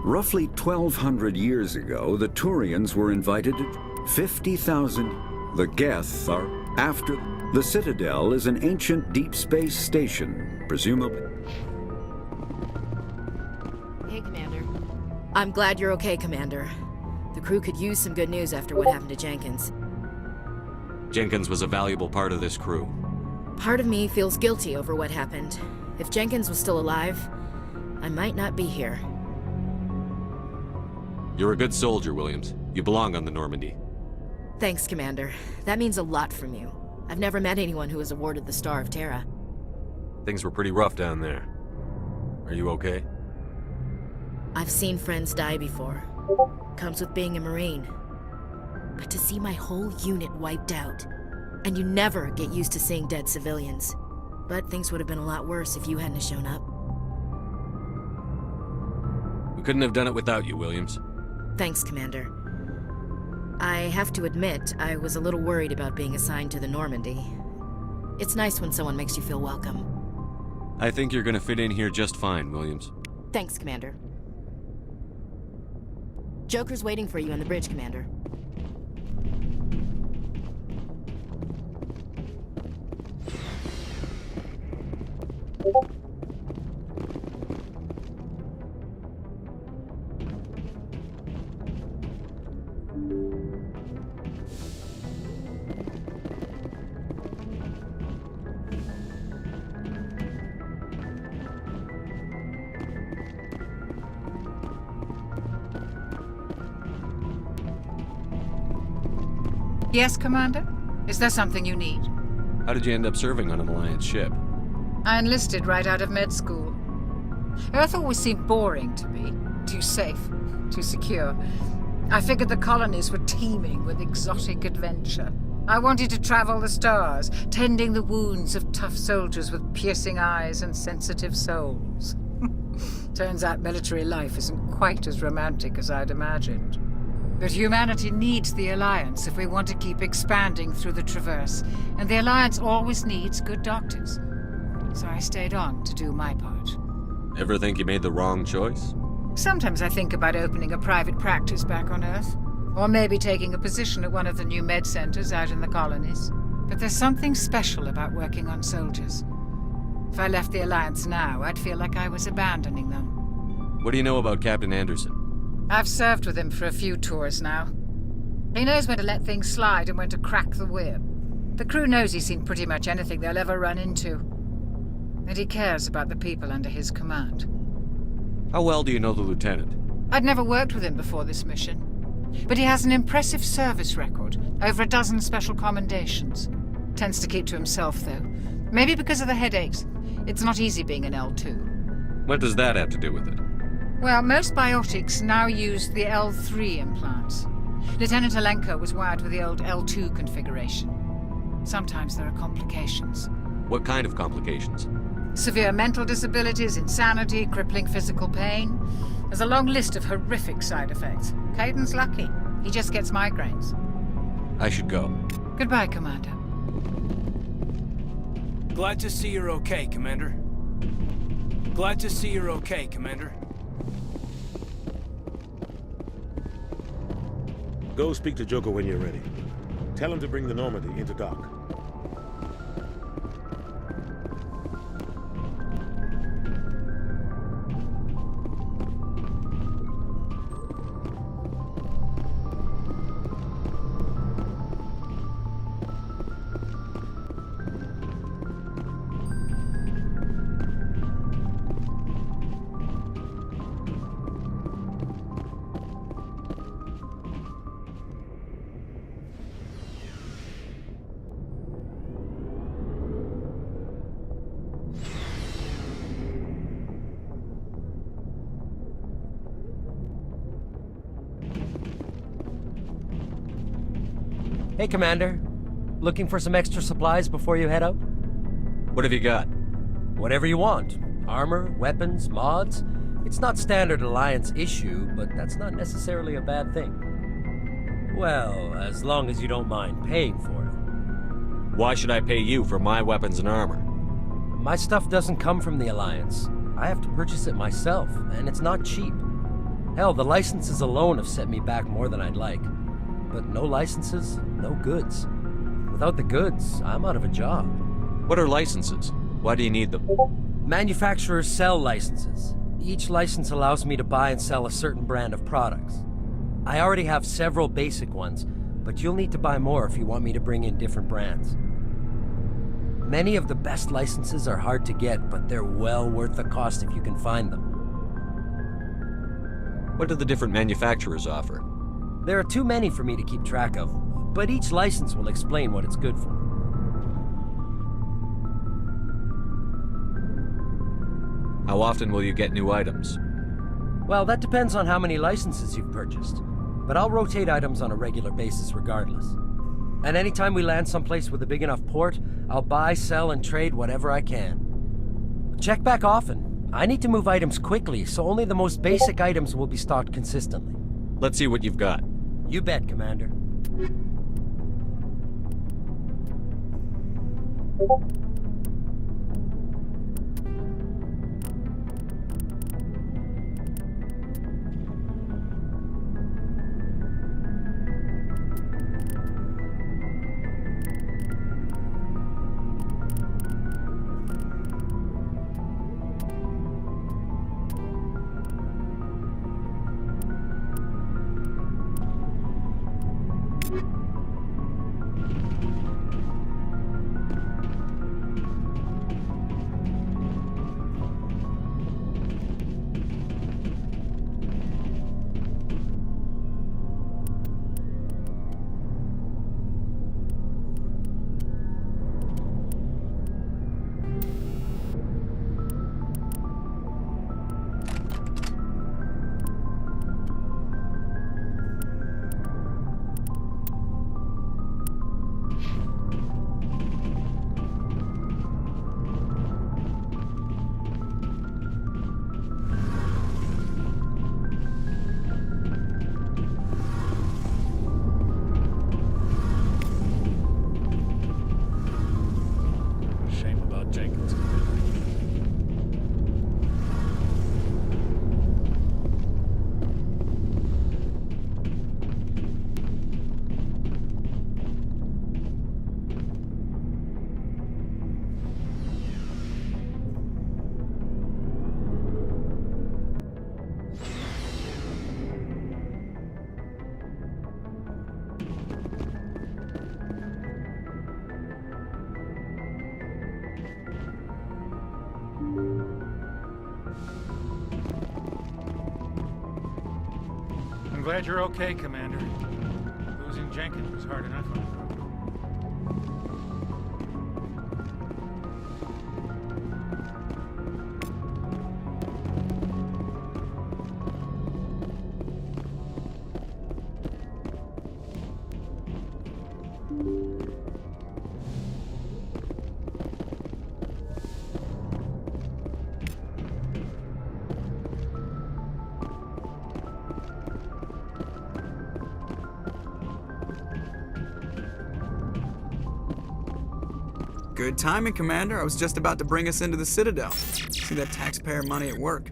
Roughly 1,200 years ago, the Turians were invited to 50,000. The Geth are after. The Citadel is an ancient deep space station, presumably. Hey, Commander. I'm glad you're okay, Commander. The crew could use some good news after what happened to Jenkins. Jenkins was a valuable part of this crew. Part of me feels guilty over what happened. If Jenkins was still alive, I might not be here. You're a good soldier, Williams. You belong on the Normandy. Thanks, Commander. That means a lot from you. I've never met anyone who was awarded the Star of Terra. Things were pretty rough down there. Are you okay? I've seen friends die before. Comes with being a Marine. But to see my whole unit wiped out, and you never get used to seeing dead civilians. But things would have been a lot worse if you hadn't shown up. We couldn't have done it without you, Williams. Thanks, Commander. I have to admit, I was a little worried about being assigned to the Normandy. It's nice when someone makes you feel welcome. I think you're gonna fit in here just fine, Williams. Thanks, Commander. Joker's waiting for you on the bridge, Commander. Yes, Commander? Is there something you need? How did you end up serving on an Alliance ship? I enlisted right out of med school. Earth always seemed boring to me. Too safe, too secure. I figured the colonies were teeming with exotic adventure. I wanted to travel the stars, tending the wounds of tough soldiers with piercing eyes and sensitive souls. Turns out military life isn't quite as romantic as I'd imagined. But humanity needs the Alliance if we want to keep expanding through the Traverse, and the Alliance always needs good doctors. So I stayed on to do my part. Ever think you made the wrong choice? Sometimes I think about opening a private practice back on Earth, or maybe taking a position at one of the new med centers out in the colonies. But there's something special about working on soldiers. If I left the Alliance now, I'd feel like I was abandoning them. What do you know about Captain Anderson? I've served with him for a few tours now. He knows when to let things slide and when to crack the whip. The crew knows he's seen pretty much anything they'll ever run into. And he cares about the people under his command. How well do you know the lieutenant? I'd never worked with him before this mission. But he has an impressive service record, over a dozen special commendations. Tends to keep to himself, though. Maybe because of the headaches. It's not easy being an L2. What does that have to do with it? Well, most biotics now use the L3 implants. Lieutenant Alenko was wired with the old L2 configuration. Sometimes there are complications. What kind of complications? Severe mental disabilities, insanity, crippling physical pain. There's a long list of horrific side effects. Caden's lucky. He just gets migraines. I should go. Goodbye, Commander. Glad to see you're okay, Commander. Glad to see you're okay, Commander. Go speak to Joker when you're ready. Tell him to bring the Normandy into dock. Hey, Commander. Looking for some extra supplies before you head out? What have you got? Whatever you want. Armor, weapons, mods. It's not standard Alliance issue, but that's not necessarily a bad thing. Well, as long as you don't mind paying for it. Why should I pay you for my weapons and armor? My stuff doesn't come from the Alliance. I have to purchase it myself, and it's not cheap. Hell, the licenses alone have set me back more than I'd like. But no licenses, no goods. Without the goods, I'm out of a job. What are licenses? Why do you need them? Manufacturers sell licenses. Each license allows me to buy and sell a certain brand of products. I already have several basic ones, but you'll need to buy more if you want me to bring in different brands. Many of the best licenses are hard to get, but they're well worth the cost if you can find them. What do the different manufacturers offer? There are too many for me to keep track of, but each license will explain what it's good for. How often will you get new items? Well, that depends on how many licenses you've purchased, but I'll rotate items on a regular basis regardless. And anytime we land someplace with a big enough port, I'll buy, sell, and trade whatever I can. Check back often. I need to move items quickly, so only the most basic items will be stocked consistently. Let's see what you've got. You bet, Commander. Shame about Jenkins. I'm glad you're okay, Commander. Losing Jenkins was hard enough on you. Good timing, Commander. I was just about to bring us into the Citadel. See that taxpayer money at work.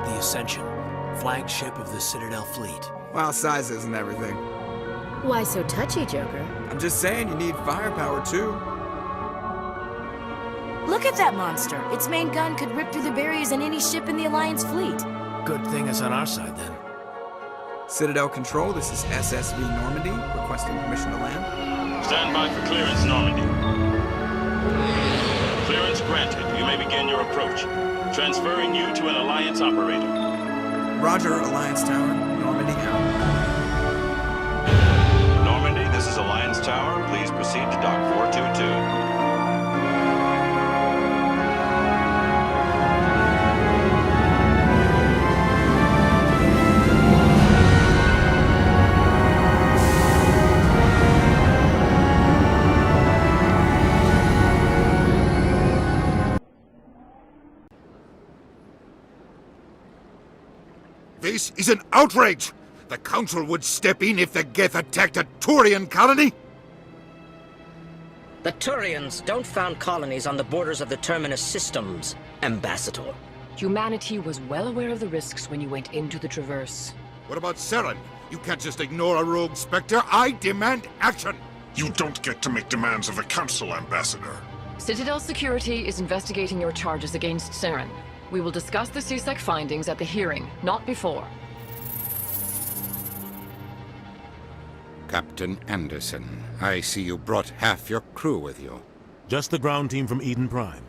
The Ascension, flagship of the Citadel fleet. Well, size isn't everything. Why so touchy, Joker? I'm just saying you need firepower, too. Look at that monster. Its main gun could rip through the barriers in any ship in the Alliance fleet. Good thing it's on our side, then. Citadel Control, this is SSV Normandy, requesting permission to land. Stand by for clearance, Normandy. Clearance granted. You may begin your approach. Transferring you to an Alliance operator. Roger, Alliance Tower. Normandy out. Normandy, this is Alliance Tower. Please proceed to Dock 422. This is an outrage! The Council would step in if the Geth attacked a Turian colony? The Turians don't found colonies on the borders of the Terminus systems, Ambassador. Humanity was well aware of the risks when you went into the Traverse. What about Saren? You can't just ignore a rogue Spectre. I demand action! You don't get to make demands of the Council, Ambassador. Citadel Security is investigating your charges against Saren. We will discuss the CSEC findings at the hearing, not before. Captain Anderson, I see you brought half your crew with you. Just the ground team from Eden Prime,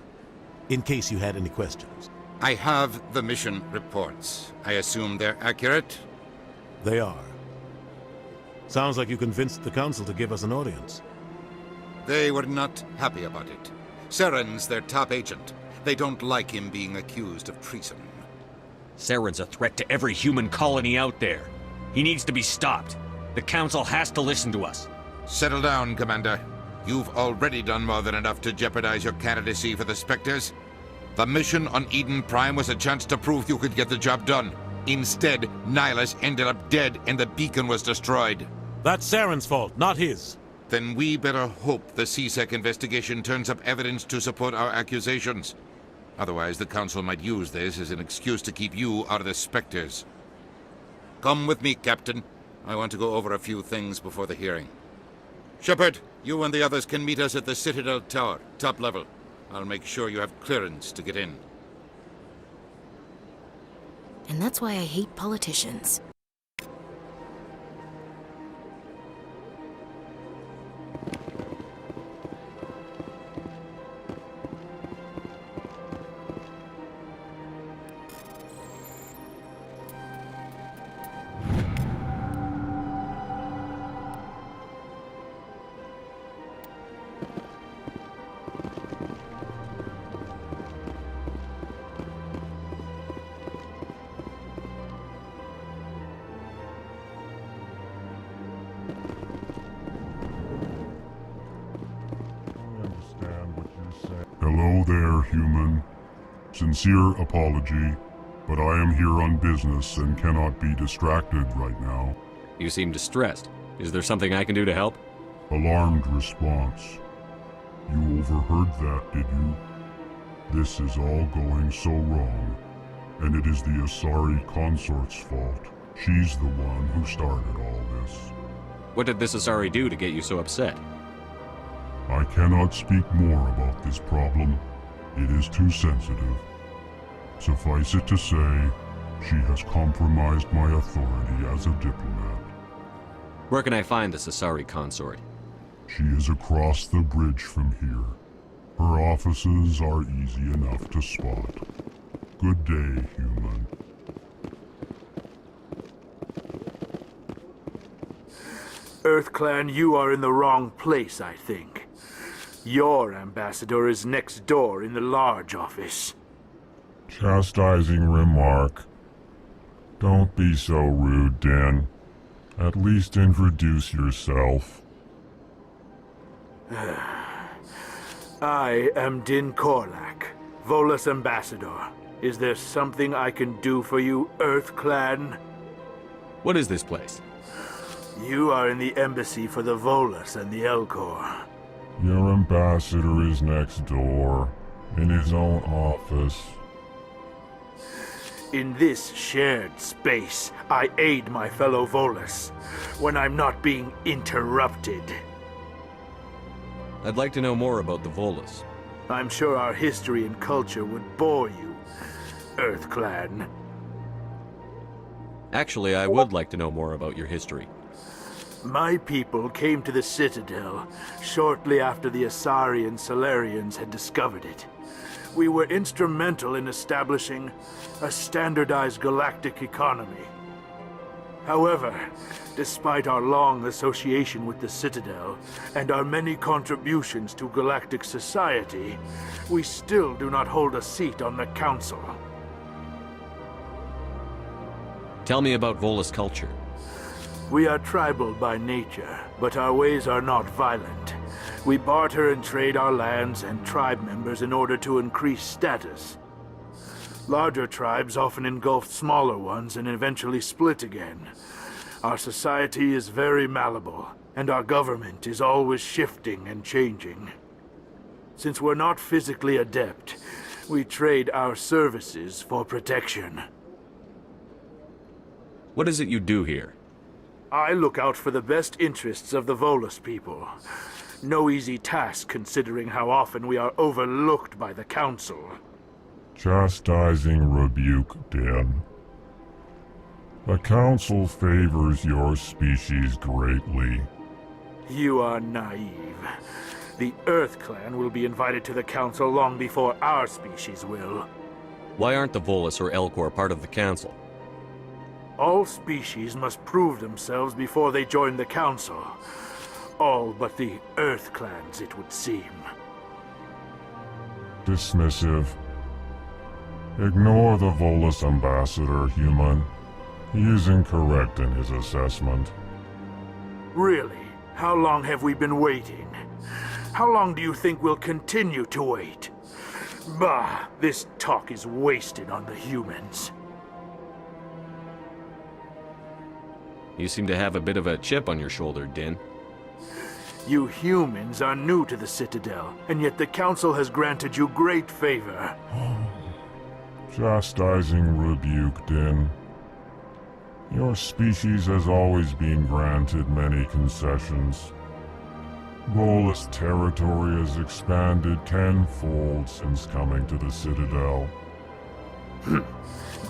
in case you had any questions. I have the mission reports. I assume they're accurate? They are. Sounds like you convinced the Council to give us an audience. They were not happy about it. Saren's their top agent. They don't like him being accused of treason. Saren's a threat to every human colony out there. He needs to be stopped. The Council has to listen to us. Settle down, Commander. You've already done more than enough to jeopardize your candidacy for the Spectres. The mission on Eden Prime was a chance to prove you could get the job done. Instead, Nihilus ended up dead and the beacon was destroyed. That's Saren's fault, not his. Then we better hope the CSEC investigation turns up evidence to support our accusations. Otherwise, the Council might use this as an excuse to keep you out of the Spectres. Come with me, Captain. I want to go over a few things before the hearing. Shepard, you and the others can meet us at the Citadel Tower, top level. I'll make sure you have clearance to get in. And that's why I hate politicians. Hello there, human. Sincere apology, but I am here on business and cannot be distracted right now. You seem distressed. Is there something I can do to help? Alarmed response. You overheard that, did you? This is all going so wrong, and it is the Asari consort's fault. She's the one who started all this. What did this Asari do to get you so upset? I cannot speak more about this problem. It is too sensitive. Suffice it to say, she has compromised my authority as a diplomat. Where can I find this Asari consort? She is across the bridge from here. Her offices are easy enough to spot. Good day, human. EarthClan, you are in the wrong place, I think. Your ambassador is next door in the large office. Chastising remark. Don't be so rude, Din. At least introduce yourself. I am Din Korlak, Volus ambassador. Is there something I can do for you, EarthClan? What is this place? You are in the embassy for the Volus and the Elcor. Your ambassador is next door, in his own office. In this shared space, I aid my fellow Volus, when I'm not being interrupted. I'd like to know more about the Volus. I'm sure our history and culture would bore you, EarthClan. Actually, I would like to know more about your history. My people came to the Citadel shortly after the Asari and Salarians had discovered it. We were instrumental in establishing a standardized galactic economy. However, despite our long association with the Citadel and our many contributions to galactic society, we still do not hold a seat on the Council. Tell me about Volus culture. We are tribal by nature, but our ways are not violent. We barter and trade our lands and tribe members in order to increase status. Larger tribes often engulf smaller ones and eventually split again. Our society is very malleable, and our government is always shifting and changing. Since we're not physically adept, we trade our services for protection. What is it you do here? I look out for the best interests of the Volus people. No easy task considering how often we are overlooked by the Council. Chastising rebuke, Den. The Council favors your species greatly. You are naive. The Earth Clan will be invited to the Council long before our species will. Why aren't the Volus or Elcor part of the Council? All species must prove themselves before they join the Council. All but the Earth Clans, it would seem. Dismissive. Ignore the Volus ambassador, human. He is incorrect in his assessment. Really? How long have we been waiting? How long do you think we'll continue to wait? Bah, this talk is wasted on the humans. You seem to have a bit of a chip on your shoulder, Din. You humans are new to the Citadel, and yet the Council has granted you great favor. Chastising rebuke, Din. Your species has always been granted many concessions. Volus territory has expanded tenfold since coming to the Citadel.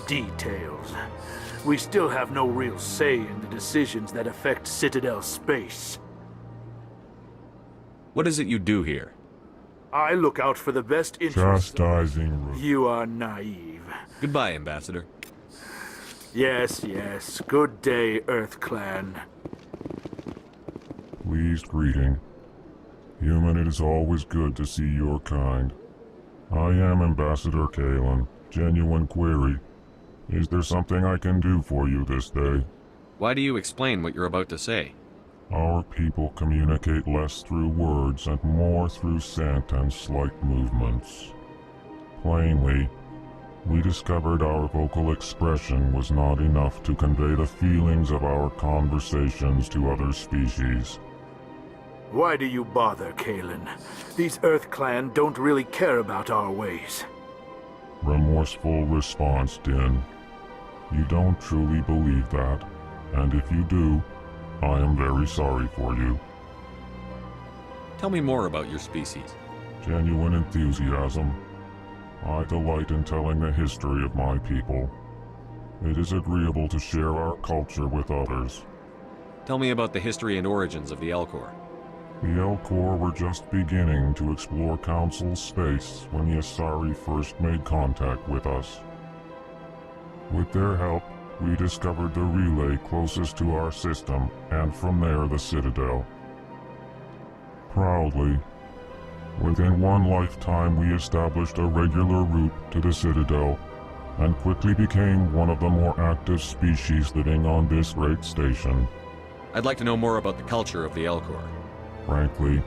Details. We still have no real say in the decisions that affect Citadel space. What is it you do here? I look out for the best interests. Chastising You are naive. Goodbye, Ambassador. Yes, yes. Good day, Earth Clan. Pleased greeting. Human, it is always good to see your kind. I am Ambassador Kalen. Genuine query. Is there something I can do for you this day? Why do you explain what you're about to say? Our people communicate less through words and more through scent and slight movements. Plainly, we discovered our vocal expression was not enough to convey the feelings of our conversations to other species. Why do you bother, Kalen? These Earth Clan don't really care about our ways. Remorseful response, Din. You don't truly believe that, and if you do, I am very sorry for you. Tell me more about your species. Genuine enthusiasm. I delight in telling the history of my people. It is agreeable to share our culture with others. Tell me about the history and origins of the Elcor. The Elcor were just beginning to explore Council space when the Asari first made contact with us. With their help, we discovered the relay closest to our system, and from there the Citadel. Proudly, within one lifetime we established a regular route to the Citadel, and quickly became one of the more active species living on this great station. I'd like to know more about the culture of the Elcor. Frankly,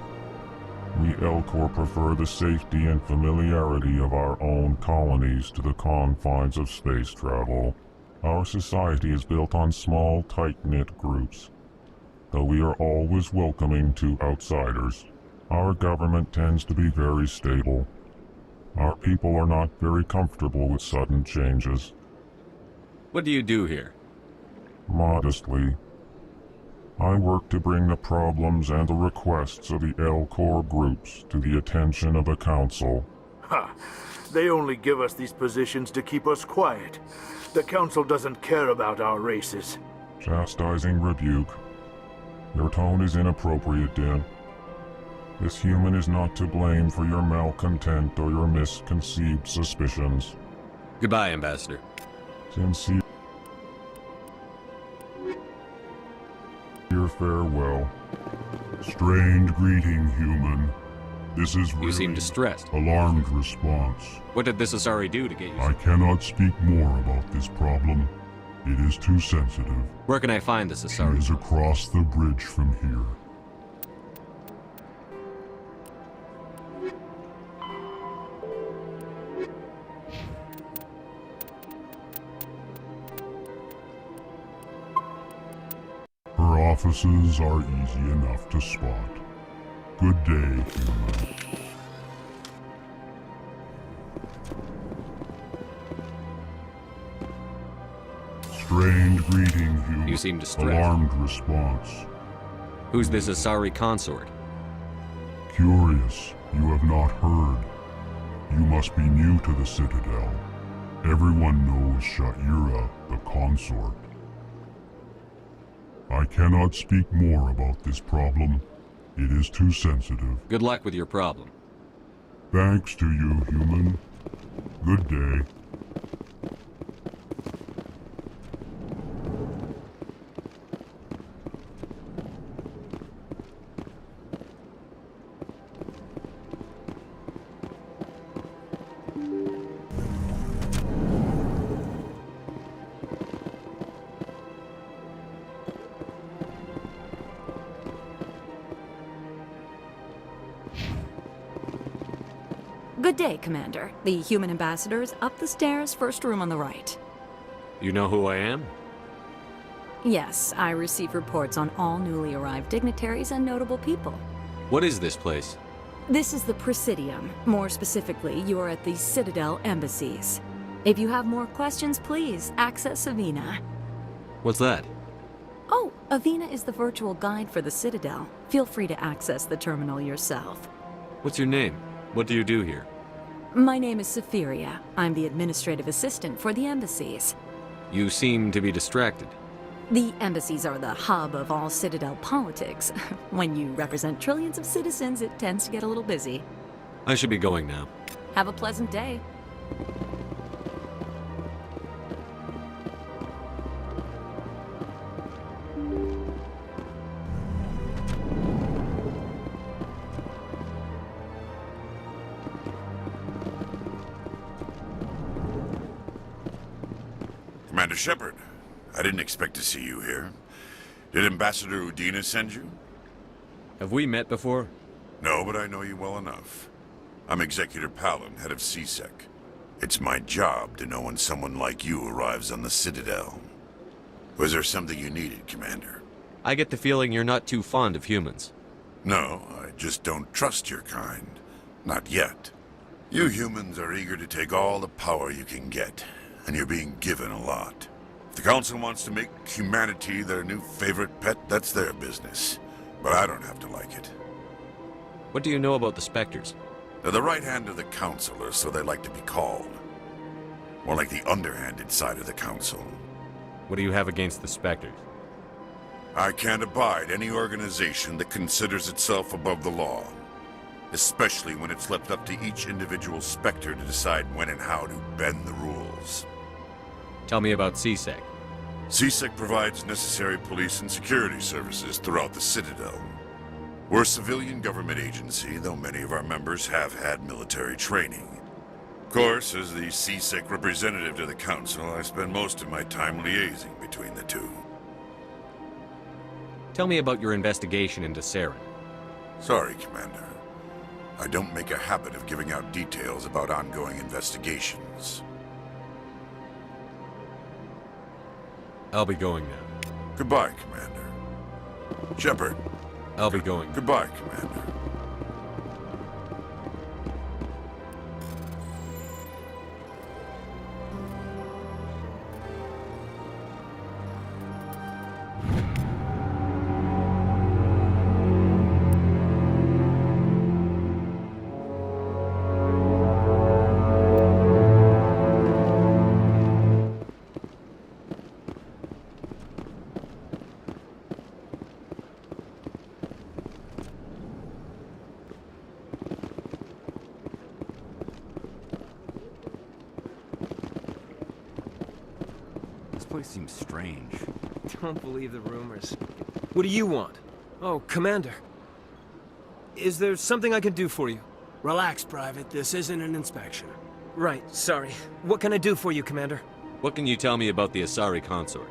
we Elcor prefer the safety and familiarity of our own colonies to the confines of space travel. Our society is built on small, tight-knit groups. Though we are always welcoming to outsiders, our government tends to be very stable. Our people are not very comfortable with sudden changes. What do you do here? Modestly, I work to bring the problems and the requests of the Elcor groups to the attention of the Council. Ha! They only give us these positions to keep us quiet. The Council doesn't care about our races. Chastising rebuke. Your tone is inappropriate, Din. This human is not to blame for your malcontent or your misconceived suspicions. Goodbye, Ambassador. Sincere farewell. Strange greeting, human. This is really You seem distressed. Alarmed response. What did this Asari do to get you? I cannot speak more about this problem. It is too sensitive. Where can I find this Asari? It is across the bridge from here. offices are easy enough to spot. Good day, human. Strained greeting, human. You seem distressed. Alarmed response. Who's this Asari consort? Curious, you have not heard. You must be new to the Citadel. Everyone knows Sha'ira, the consort. I cannot speak more about this problem. It is too sensitive. Good luck with your problem. Thanks to you, human. Good day. Good day, Commander. The human ambassador is up the stairs, first room on the right. You know who I am? Yes, I receive reports on all newly arrived dignitaries and notable people. What is this place? This is the Presidium. More specifically, you are at the Citadel embassies. If you have more questions, please access Avina. What's that? Oh, Avina is the virtual guide for the Citadel. Feel free to access the terminal yourself. What's your name? What do you do here? My name is Safiria. I'm the administrative assistant for the embassies. You seem to be distracted. The embassies are the hub of all Citadel politics. When you represent trillions of citizens, it tends to get a little busy. I should be going now. Have a pleasant day. Commander Shepard, I didn't expect to see you here. Did Ambassador Udina send you? Have we met before? No, but I know you well enough. I'm Executor Palin, head of CSEC. It's my job to know when someone like you arrives on the Citadel. Was there something you needed, Commander? I get the feeling you're not too fond of humans. No, I just don't trust your kind. Not yet. You humans are eager to take all the power you can get, and you're being given a lot. If the Council wants to make humanity their new favorite pet, that's their business. But I don't have to like it. What do you know about the Spectres? They're the right hand of the Council, or so they like to be called. More like the underhanded side of the Council. What do you have against the Spectres? I can't abide any organization that considers itself above the law. Especially when it's left up to each individual Spectre to decide when and how to bend the rules. Tell me about CSEC. CSEC provides necessary police and security services throughout the Citadel. We're a civilian government agency, though many of our members have had military training. Of course, as the CSEC representative to the Council, I spend most of my time liaising between the two. Tell me about your investigation into Saren. Sorry, Commander. I don't make a habit of giving out details about ongoing investigations. I'll be going now. Goodbye, Commander. Shepard. I'll be going. Goodbye, Commander. This place seems strange. Don't believe the rumors. What do you want? Oh, Commander. Is there something I can do for you? Relax, Private. This isn't an inspection. Right, sorry. What can I do for you, Commander? What can you tell me about the Asari consort?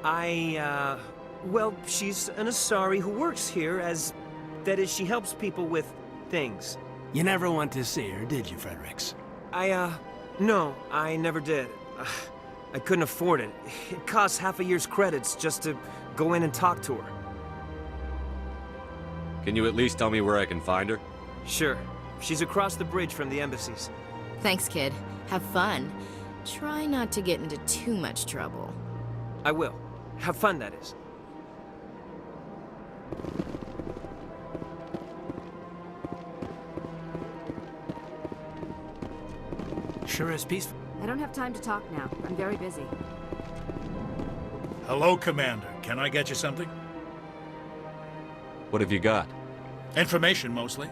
Well, she's an Asari who works here as... That is, she helps people with things. You never went to see her, did you, Fredericks? No, I never did. I couldn't afford it. It costs half a year's credits just to go in and talk to her. Can you at least tell me where I can find her? Sure. She's across the bridge from the embassies. Thanks, kid. Have fun. Try not to get into too much trouble. I will. Have fun, that is. Sure is peaceful. I don't have time to talk now. I'm very busy. Hello, Commander. Can I get you something? What have you got? Information, mostly.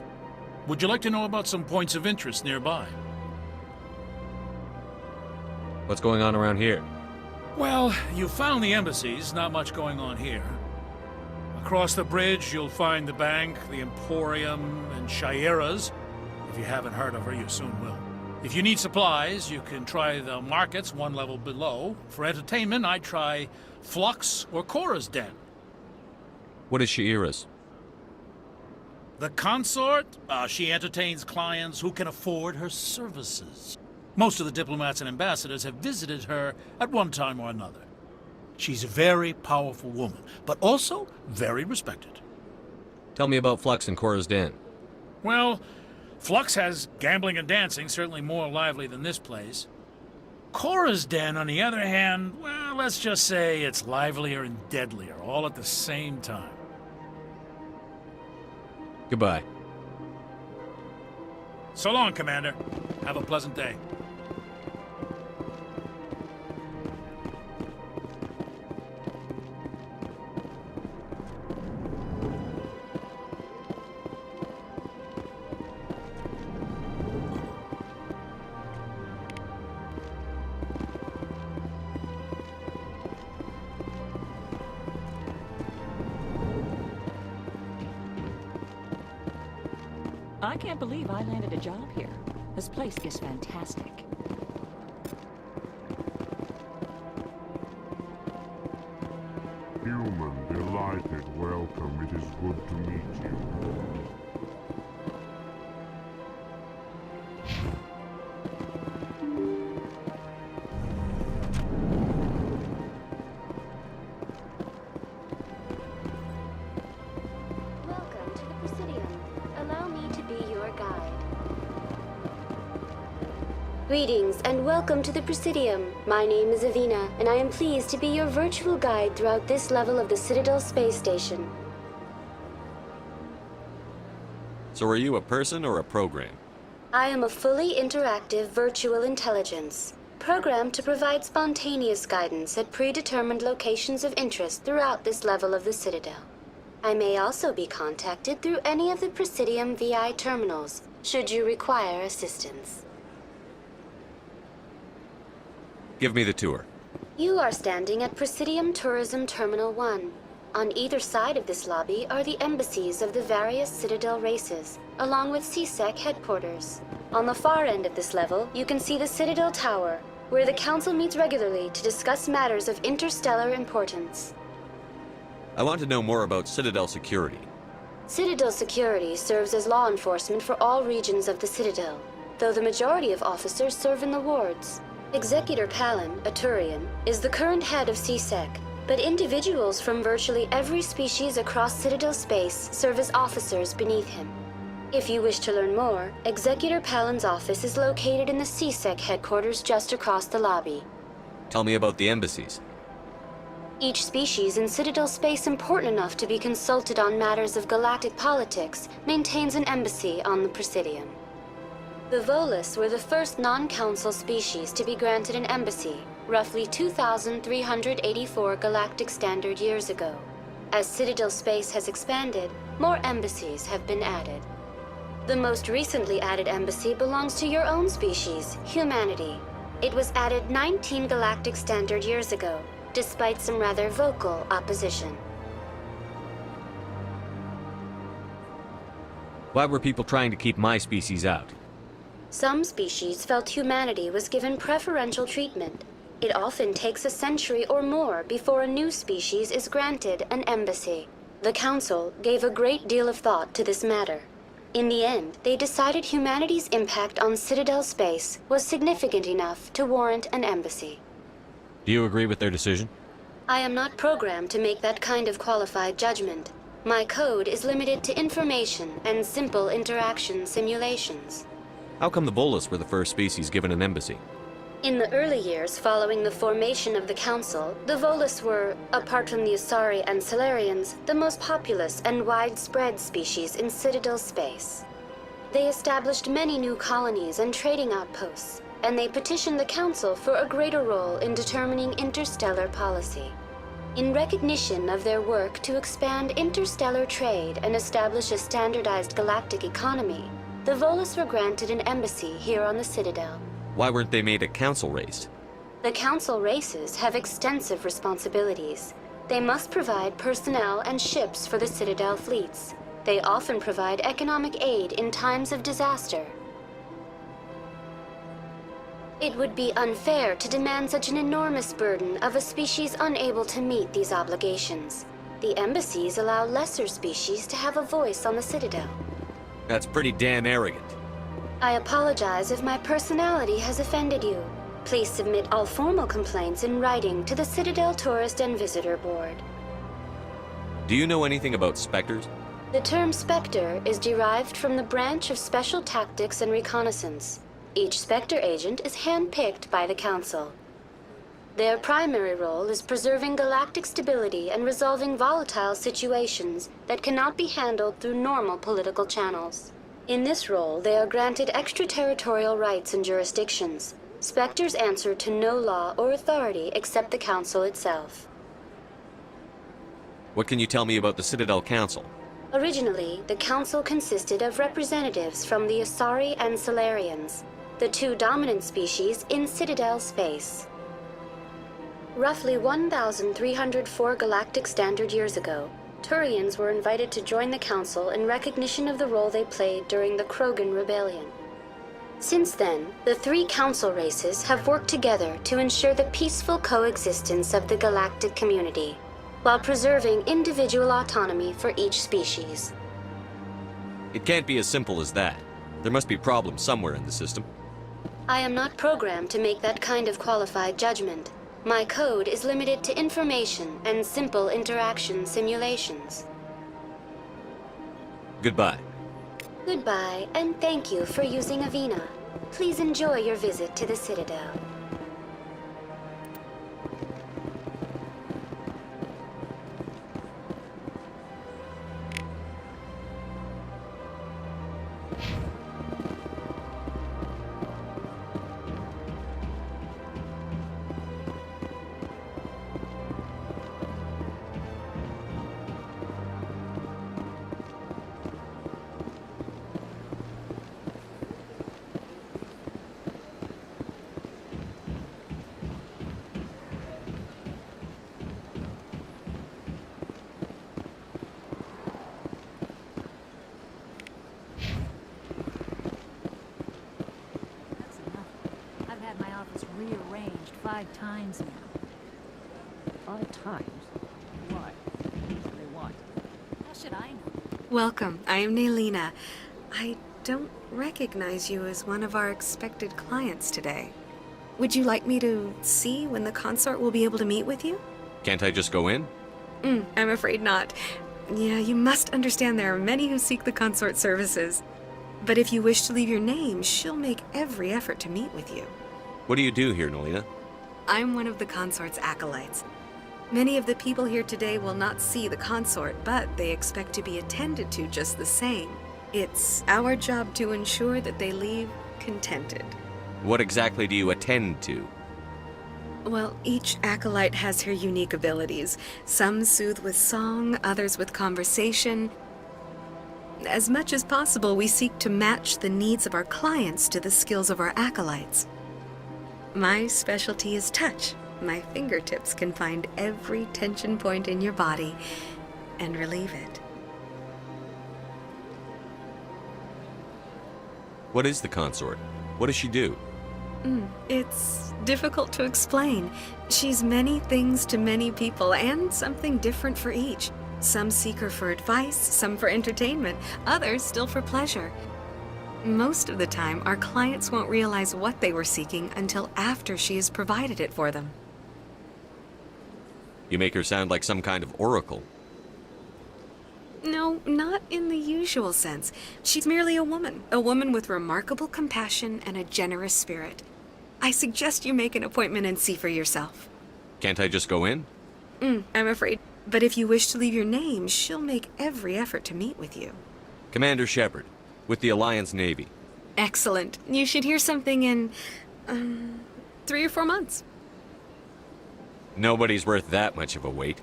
Would you like to know about some points of interest nearby? What's going on around here? Well, you found the embassies. Not much going on here. Across the bridge, you'll find the bank, the Emporium, and Shaira's. If you haven't heard of her, you soon will. If you need supplies, you can try the markets one level below. For entertainment, I'd try Flux or Cora's Den. What is Shaira's? The consort, she entertains clients who can afford her services. Most of the diplomats and ambassadors have visited her at one time or another. She's a very powerful woman, but also very respected. Tell me about Flux and Cora's Den. Well, Flux has gambling and dancing, certainly more lively than this place. Cora's Den, on the other hand, well, let's just say it's livelier and deadlier, all at the same time. Goodbye. So long, Commander. Have a pleasant day. I can't believe I landed a job here. This place is fantastic. Human, delighted, welcome. It is good to meet you. Welcome to the Presidium. Allow me to be your guide. Greetings and welcome to the Presidium. My name is Avina, and I am pleased to be your virtual guide throughout this level of the Citadel Space Station. So are you a person or a program? I am a fully interactive virtual intelligence, programmed to provide spontaneous guidance at predetermined locations of interest throughout this level of the Citadel. I may also be contacted through any of the Presidium VI terminals, should you require assistance. Give me the tour. You are standing at Presidium Tourism Terminal 1. On either side of this lobby are the embassies of the various Citadel races, along with CSEC headquarters. On the far end of this level, you can see the Citadel Tower, where the Council meets regularly to discuss matters of interstellar importance. I want to know more about Citadel security. Citadel security serves as law enforcement for all regions of the Citadel, though the majority of officers serve in the wards. Executor Palin, a Turian, is the current head of CSEC, but individuals from virtually every species across Citadel space serve as officers beneath him. If you wish to learn more, Executor Palin's office is located in the CSEC headquarters just across the lobby. Tell me about the embassies. Each species in Citadel space important enough to be consulted on matters of galactic politics maintains an embassy on the Presidium. The Volus were the first non-council species to be granted an embassy, roughly 2,384 galactic standard years ago. As Citadel space has expanded, more embassies have been added. The most recently added embassy belongs to your own species, humanity. It was added 19 galactic standard years ago, despite some rather vocal opposition. Why were people trying to keep my species out? Some species felt humanity was given preferential treatment. It often takes a century or more before a new species is granted an embassy. The Council gave a great deal of thought to this matter. In the end, they decided humanity's impact on Citadel space was significant enough to warrant an embassy. Do you agree with their decision? I am not programmed to make that kind of qualified judgment. My code is limited to information and simple interaction simulations. How come the Volus were the first species given an embassy? In the early years following the formation of the Council, the Volus were, apart from the Asari and Salarians, the most populous and widespread species in Citadel space. They established many new colonies and trading outposts, and they petitioned the Council for a greater role in determining interstellar policy. In recognition of their work to expand interstellar trade and establish a standardized galactic economy, the Volus were granted an embassy here on the Citadel. Why weren't they made a council race? The Council races have extensive responsibilities. They must provide personnel and ships for the Citadel fleets. They often provide economic aid in times of disaster. It would be unfair to demand such an enormous burden of a species unable to meet these obligations. The embassies allow lesser species to have a voice on the Citadel. That's pretty damn arrogant. I apologize if my personality has offended you. Please submit all formal complaints in writing to the Citadel Tourist and Visitor Board. Do you know anything about Spectres? The term Spectre is derived from the branch of Special Tactics and Reconnaissance. Each Spectre agent is handpicked by the Council. Their primary role is preserving galactic stability and resolving volatile situations that cannot be handled through normal political channels. In this role, they are granted extraterritorial rights and jurisdictions. Spectres answer to no law or authority except the Council itself. What can you tell me about the Citadel Council? Originally, the Council consisted of representatives from the Asari and Salarians, the two dominant species in Citadel space. Roughly 1,304 galactic standard years ago, Turians were invited to join the Council in recognition of the role they played during the Krogan Rebellion. Since then, the three Council races have worked together to ensure the peaceful coexistence of the galactic community, while preserving individual autonomy for each species. It can't be as simple as that. There must be problems somewhere in the system. I am not programmed to make that kind of qualified judgment. My code is limited to information and simple interaction simulations. Goodbye. Goodbye, and thank you for using Avina. Please enjoy your visit to the Citadel. Rearranged 5 times now. 5 times? Why? What do they want? How should I know? Welcome. I am Naylina. I don't recognize you as one of our expected clients today. Would you like me to see when the consort will be able to meet with you? Can't I just go in? I'm afraid not. Yeah, you must understand there are many who seek the consort services. But if you wish to leave your name, she'll make every effort to meet with you. What do you do here, Naylina? I'm one of the consort's acolytes. Many of the people here today will not see the consort, but they expect to be attended to just the same. It's our job to ensure that they leave contented. What exactly do you attend to? Well, each acolyte has her unique abilities. Some soothe with song, others with conversation. As much as possible, we seek to match the needs of our clients to the skills of our acolytes. My specialty is touch. My fingertips can find every tension point in your body and relieve it. What is the consort? What does she do? It's difficult to explain. She's many things to many people, and something different for each. Some seek her for advice, some for entertainment, others still for pleasure. Most of the time, our clients won't realize what they were seeking until after she has provided it for them. You make her sound like some kind of oracle. No, not in the usual sense. She's merely a woman with remarkable compassion and a generous spirit. I suggest you make an appointment and see for yourself. Can't I just go in? I'm afraid. But if you wish to leave your name, she'll make every effort to meet with you. Commander Shepard, with the Alliance Navy. Excellent. You should hear something in, 3 or 4 months. Nobody's worth that much of a wait.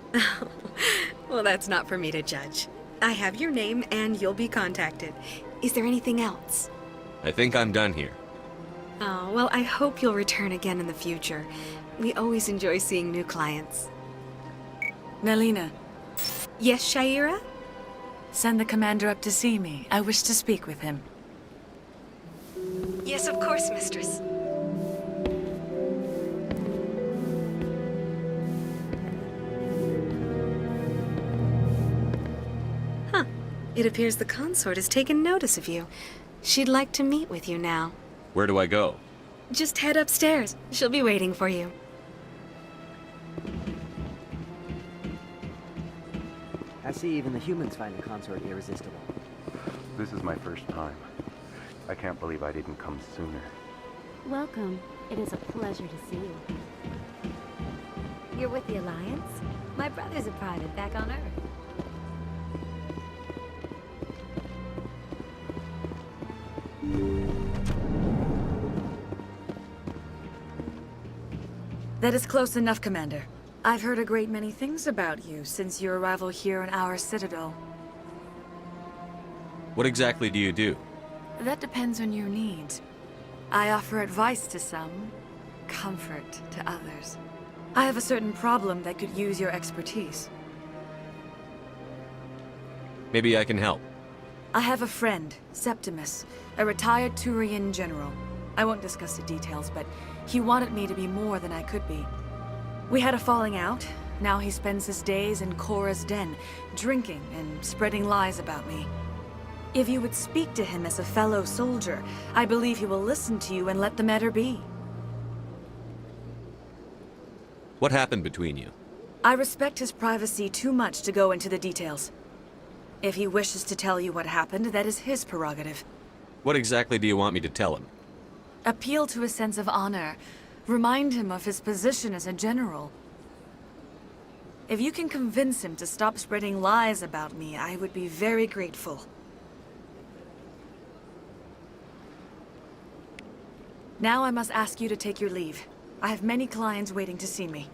Well, that's not for me to judge. I have your name and you'll be contacted. Is there anything else? I think I'm done here. Oh, well, I hope you'll return again in the future. We always enjoy seeing new clients. Nelina. Yes, Sha'ira? Send the commander up to see me. I wish to speak with him. Yes, of course, mistress. It appears the consort has taken notice of you. She'd like to meet with you now. Where do I go? Just head upstairs. She'll be waiting for you. I see even the humans find the consort irresistible. This is my first time. I can't believe I didn't come sooner. Welcome. It is a pleasure to see you. You're with the Alliance? My brother's a private back on Earth. That is close enough, Commander. I've heard a great many things about you since your arrival here in our Citadel. What exactly do you do? That depends on your needs. I offer advice to some, comfort to others. I have a certain problem that could use your expertise. Maybe I can help. I have a friend, Septimus, a retired Turian general. I won't discuss the details, but he wanted me to be more than I could be. We had a falling out. Now he spends his days in Korra's den, drinking and spreading lies about me. If you would speak to him as a fellow soldier, I believe he will listen to you and let the matter be. What happened between you? I respect his privacy too much to go into the details. If he wishes to tell you what happened, that is his prerogative. What exactly do you want me to tell him? Appeal to his sense of honor. Remind him of his position as a general. If you can convince him to stop spreading lies about me, I would be very grateful. Now I must ask you to take your leave. I have many clients waiting to see me.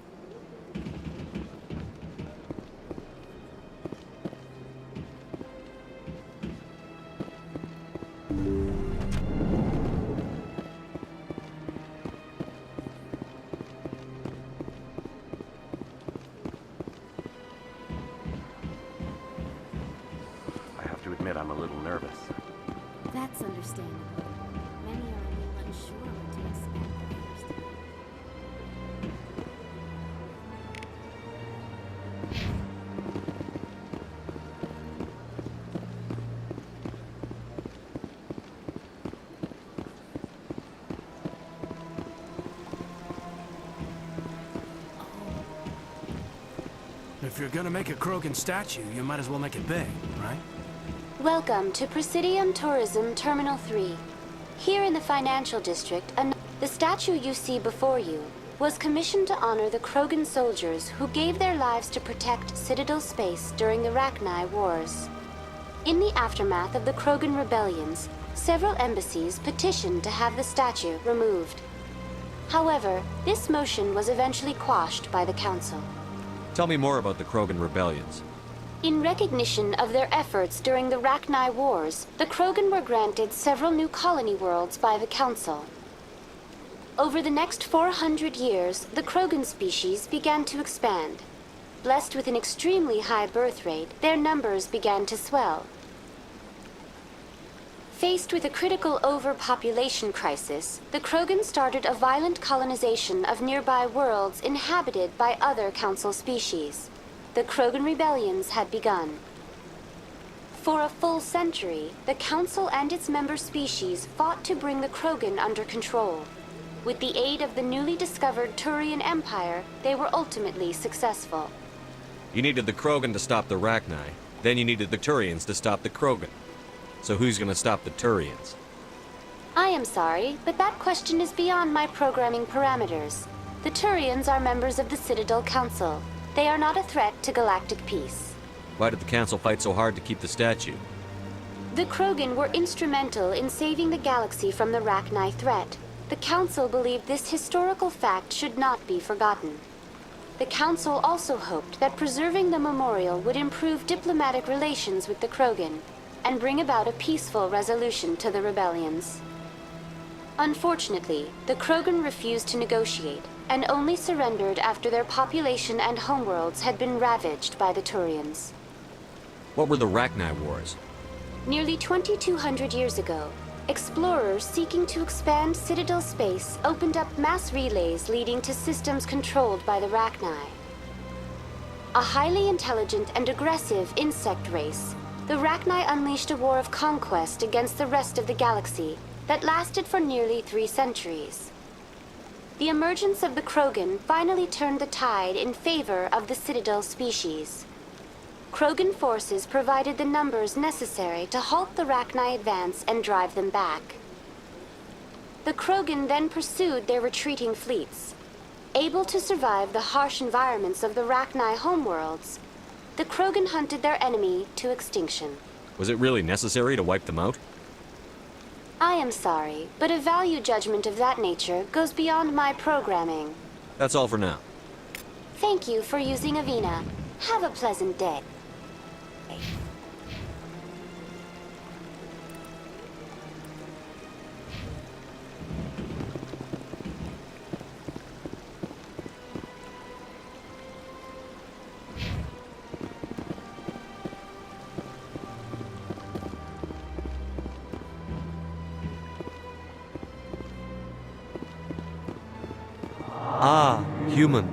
I have to admit I'm a little nervous. That's understandable. Many are a little unsure what to expect at first. If you're gonna make a Krogan statue, you might as well make it big, right? Welcome to Presidium Tourism Terminal 3. Here in the financial district, the statue you see before you was commissioned to honor the Krogan soldiers who gave their lives to protect Citadel space during the Rachni Wars. In the aftermath of the Krogan rebellions, several embassies petitioned to have the statue removed. However, this motion was eventually quashed by the Council. Tell me more about the Krogan rebellions. In recognition of their efforts during the Rachni Wars, the Krogan were granted several new colony worlds by the Council. Over the next 400 years, the Krogan species began to expand. Blessed with an extremely high birth rate, their numbers began to swell. Faced with a critical overpopulation crisis, the Krogan started a violent colonization of nearby worlds inhabited by other Council species. The Krogan rebellions had begun. For a full century, the Council and its member species fought to bring the Krogan under control. With the aid of the newly discovered Turian Empire, they were ultimately successful. You needed the Krogan to stop the Rachni, then you needed the Turians to stop the Krogan. So who's gonna stop the Turians? I am sorry, but that question is beyond my programming parameters. The Turians are members of the Citadel Council. They are not a threat to galactic peace. Why did the Council fight so hard to keep the statue? The Krogan were instrumental in saving the galaxy from the Rachni threat. The Council believed this historical fact should not be forgotten. The Council also hoped that preserving the memorial would improve diplomatic relations with the Krogan and bring about a peaceful resolution to the rebellions. Unfortunately, the Krogan refused to negotiate and only surrendered after their population and homeworlds had been ravaged by the Turians. What were the Rachni Wars? Nearly 2,200 years ago, explorers seeking to expand Citadel space opened up mass relays leading to systems controlled by the Rachni. A highly intelligent and aggressive insect race, the Rachni unleashed a war of conquest against the rest of the galaxy that lasted for nearly 3 centuries. The emergence of the Krogan finally turned the tide in favor of the Citadel species. Krogan forces provided the numbers necessary to halt the Rachni advance and drive them back. The Krogan then pursued their retreating fleets. Able to survive the harsh environments of the Rachni homeworlds, the Krogan hunted their enemy to extinction. Was it really necessary to wipe them out? I am sorry, but a value judgment of that nature goes beyond my programming. That's all for now. Thank you for using Avina. Have a pleasant day. Ah, human.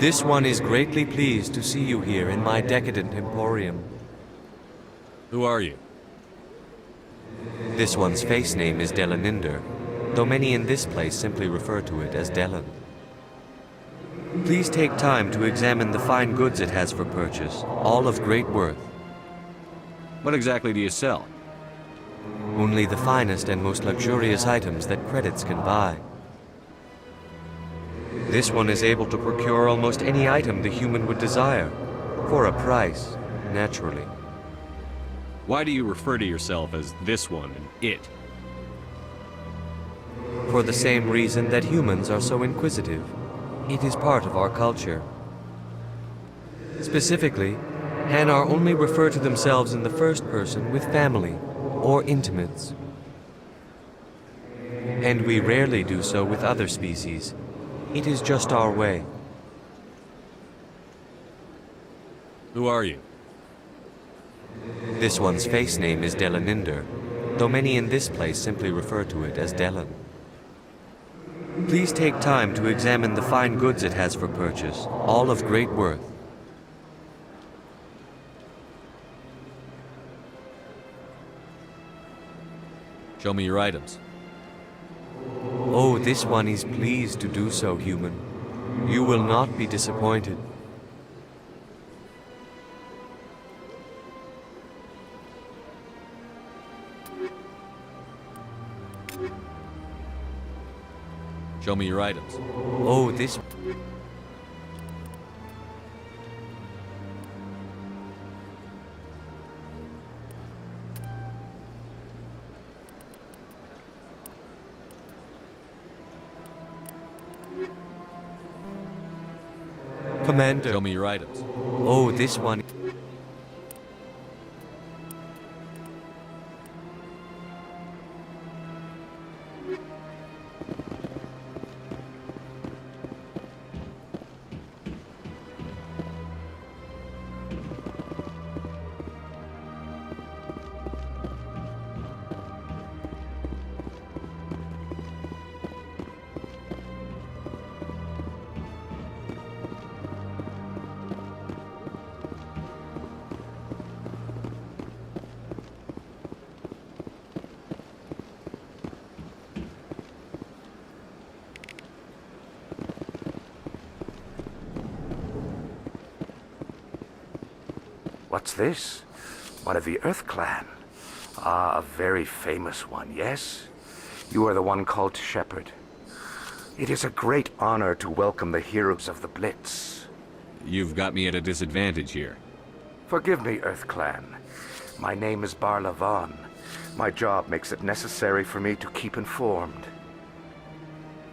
This one is greatly pleased to see you here in my decadent emporium. Who are you? This one's face name is Delaninder, though many in this place simply refer to it as Delan. Please take time to examine the fine goods it has for purchase, all of great worth. What exactly do you sell? Only the finest and most luxurious items that credits can buy. This one is able to procure almost any item the human would desire, for a price, naturally. Why do you refer to yourself as this one and it? For the same reason that humans are so inquisitive. It is part of our culture. Specifically, Hanar only refer to themselves in the first person with family or intimates. And we rarely do so with other species. It is just our way. Who are you? This one's face name is Delaninder, though many in this place simply refer to it as Delan. Please take time to examine the fine goods it has for purchase, all of great worth. Show me your items. Oh, this one is pleased to do so, human. You will not be disappointed. Show me your items. Oh, this... Commander. Show me your items. Oh, this one... What's this? One of the Earth Clan. Ah, a very famous one, yes? You are the one called Shepard. It is a great honor to welcome the heroes of the Blitz. You've got me at a disadvantage here. Forgive me, Earth Clan. My name is Barla Vaughn. My job makes it necessary for me to keep informed.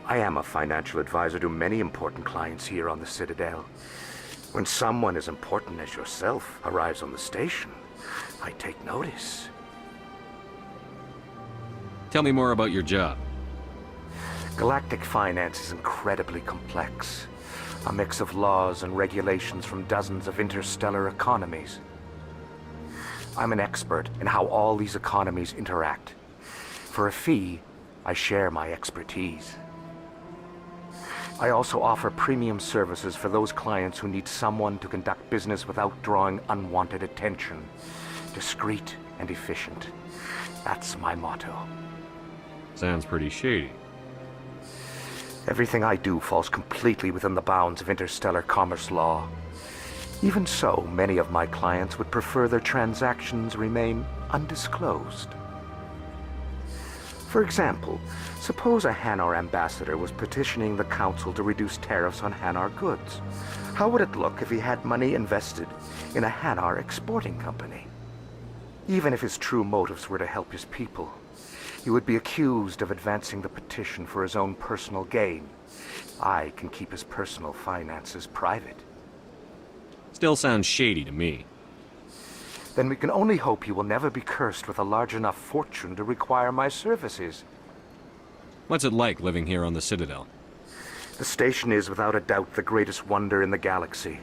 I am a financial advisor to many important clients here on the Citadel. When someone as important as yourself arrives on the station, I take notice. Tell me more about your job. Galactic finance is incredibly complex. A mix of laws and regulations from dozens of interstellar economies. I'm an expert in how all these economies interact. For a fee, I share my expertise. I also offer premium services for those clients who need someone to conduct business without drawing unwanted attention. Discreet and efficient. That's my motto. Sounds pretty shady. Everything I do falls completely within the bounds of interstellar commerce law. Even so, many of my clients would prefer their transactions remain undisclosed. For example, suppose a Hanar ambassador was petitioning the Council to reduce tariffs on Hanar goods. How would it look if he had money invested in a Hanar exporting company? Even if his true motives were to help his people, he would be accused of advancing the petition for his own personal gain. I can keep his personal finances private. Still sounds shady to me. Then we can only hope he will never be cursed with a large enough fortune to require my services. What's it like living here on the Citadel? The station is without a doubt the greatest wonder in the galaxy.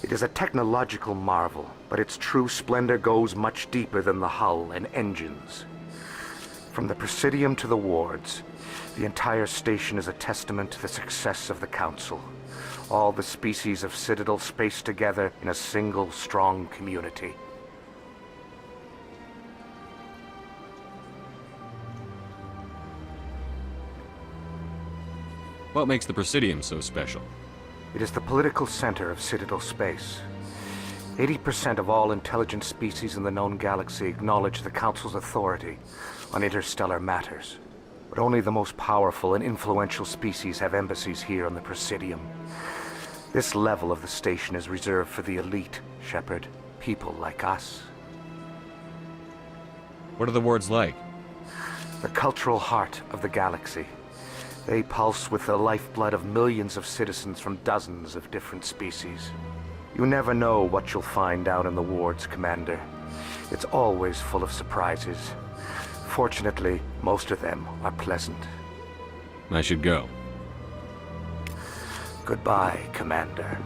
It is a technological marvel, but its true splendor goes much deeper than the hull and engines. From the Presidium to the wards, the entire station is a testament to the success of the Council. All the species of Citadel spaced together in a single, strong community. What makes the Presidium so special? It is the political center of Citadel space. 80% of all intelligent species in the known galaxy acknowledge the Council's authority on interstellar matters. But only the most powerful and influential species have embassies here on the Presidium. This level of the station is reserved for the elite, Shepard. People like us. What are the wards like? The cultural heart of the galaxy. They pulse with the lifeblood of millions of citizens from dozens of different species. You never know what you'll find out in the wards, Commander. It's always full of surprises. Fortunately, most of them are pleasant. I should go. Goodbye, Commander.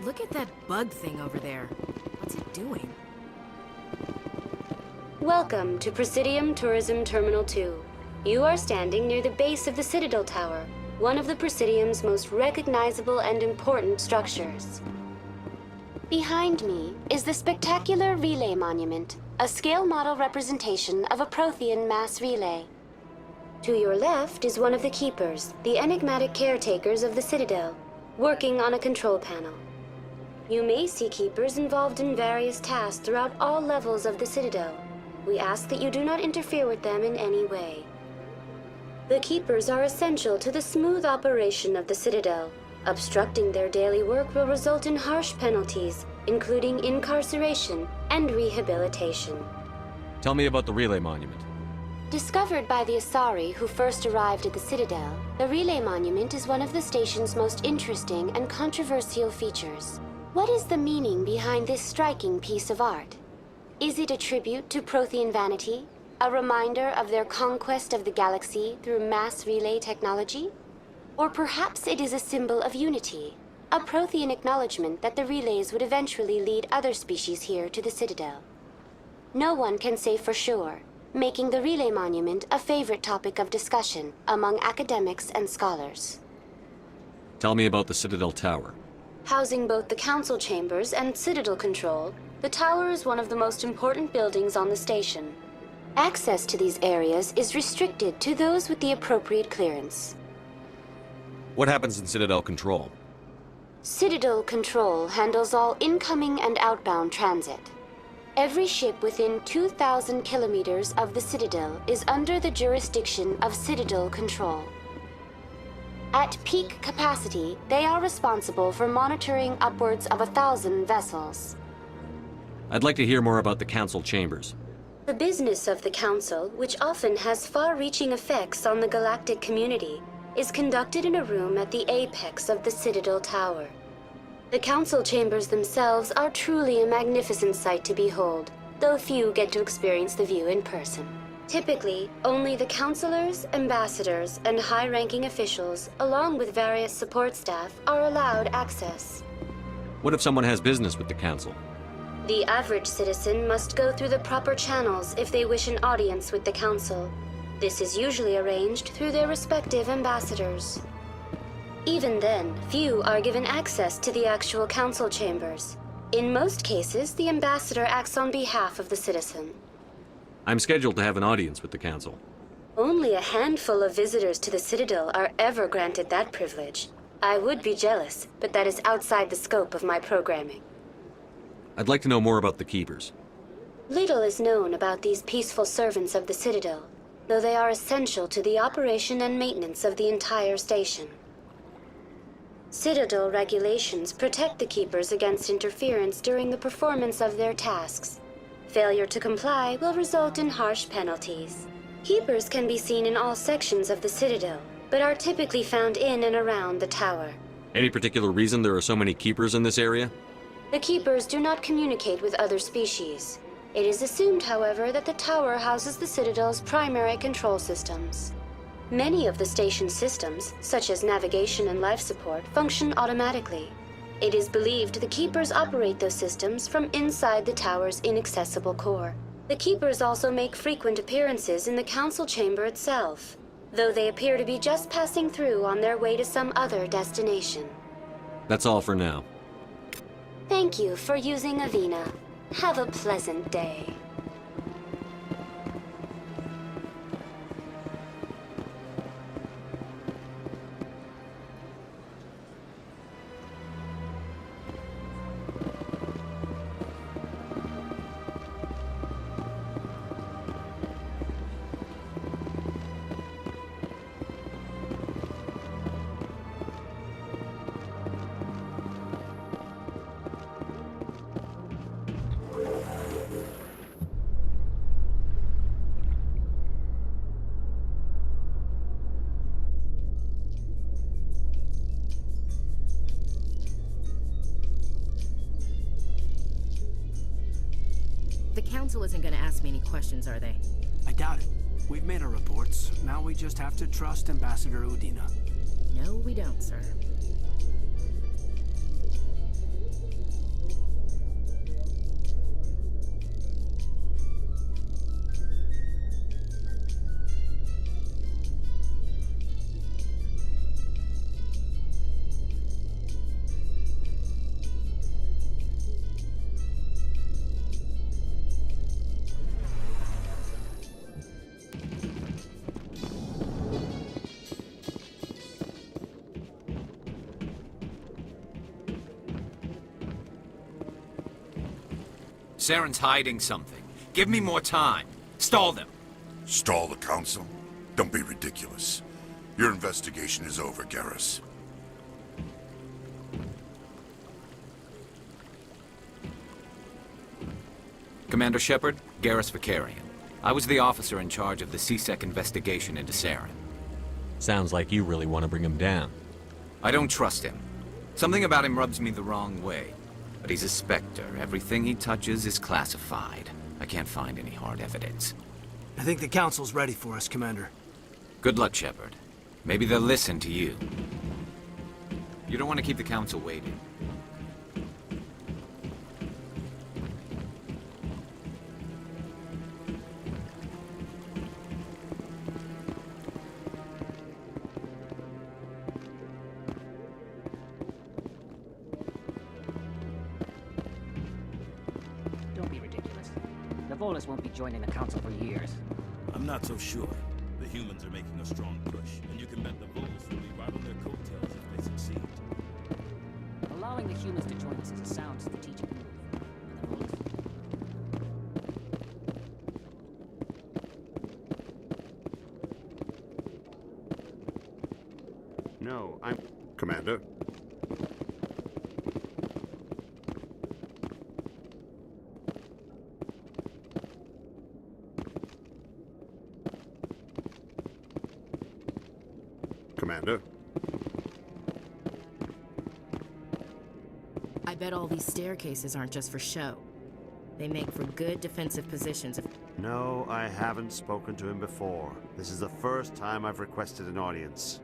Look at that bug thing over there. What's it doing? Welcome to Presidium Tourism Terminal 2. You are standing near the base of the Citadel Tower, one of the Presidium's most recognizable and important structures. Behind me is the spectacular Relay Monument, a scale model representation of a Prothean mass relay. To your left is one of the Keepers, the enigmatic caretakers of the Citadel, working on a control panel. You may see Keepers involved in various tasks throughout all levels of the Citadel. We ask that you do not interfere with them in any way. The Keepers are essential to the smooth operation of the Citadel. Obstructing their daily work will result in harsh penalties, including incarceration and rehabilitation. Tell me about the Relay Monument. Discovered by the Asari who first arrived at the Citadel, the Relay Monument is one of the station's most interesting and controversial features. What is the meaning behind this striking piece of art? Is it a tribute to Prothean vanity? A reminder of their conquest of the galaxy through mass relay technology? Or perhaps it is a symbol of unity, a Prothean acknowledgement that the relays would eventually lead other species here to the Citadel. No one can say for sure, making the relay monument a favorite topic of discussion among academics and scholars. Tell me about the Citadel Tower. Housing both the council chambers and Citadel control, the tower is one of the most important buildings on the station. Access to these areas is restricted to those with the appropriate clearance. What happens in Citadel Control? Citadel Control handles all incoming and outbound transit. Every ship within 2,000 kilometers of the Citadel is under the jurisdiction of Citadel Control. At peak capacity, they are responsible for monitoring upwards of 1,000 vessels. I'd like to hear more about the Council Chambers. The business of the Council, which often has far-reaching effects on the galactic community, is conducted in a room at the apex of the Citadel Tower. The Council Chambers themselves are truly a magnificent sight to behold, though few get to experience the view in person. Typically, only the councilors, ambassadors, and high-ranking officials, along with various support staff, are allowed access. What if someone has business with the Council? The average citizen must go through the proper channels if they wish an audience with the Council. This is usually arranged through their respective ambassadors. Even then, few are given access to the actual Council chambers. In most cases, the ambassador acts on behalf of the citizen. I'm scheduled to have an audience with the Council. Only a handful of visitors to the Citadel are ever granted that privilege. I would be jealous, but that is outside the scope of my programming. I'd like to know more about the Keepers. Little is known about these peaceful servants of the Citadel, though they are essential to the operation and maintenance of the entire station. Citadel regulations protect the Keepers against interference during the performance of their tasks. Failure to comply will result in harsh penalties. Keepers can be seen in all sections of the Citadel, but are typically found in and around the tower. Any particular reason there are so many Keepers in this area? The Keepers do not communicate with other species. It is assumed, however, that the tower houses the Citadel's primary control systems. Many of the station's systems, such as navigation and life support, function automatically. It is believed the Keepers operate those systems from inside the tower's inaccessible core. The Keepers also make frequent appearances in the Council chamber itself, though they appear to be just passing through on their way to some other destination. That's all for now. Thank you for using Avina. Have a pleasant day. The Council isn't gonna ask me any questions, are they? I doubt it. We've made our reports. Now we just have to trust Ambassador Udina. No, we don't, sir. Saren's hiding something. Give me more time. Stall them. Stall the Council? Don't be ridiculous. Your investigation is over, Garrus. Commander Shepard, Garrus Vakarian. I was the officer in charge of the C-Sec investigation into Saren. Sounds like you really want to bring him down. I don't trust him. Something about him rubs me the wrong way. But he's a Spectre. Everything he touches is classified. I can't find any hard evidence. I think the Council's ready for us, Commander. Good luck, Shepard. Maybe they'll listen to you. You don't want to keep the Council waiting. Don't be ridiculous. The Volus won't be joining the Council for years. I'm not so sure. The humans are making a strong push, and you can bet the Volus will be right on their coattails if they succeed. Allowing the humans to join us is a sound strategic move. And the Volus... No, I'm... Commander? Commander? I bet all these staircases aren't just for show. They make for good defensive positions if... No, I haven't spoken to him before. This is the first time I've requested an audience.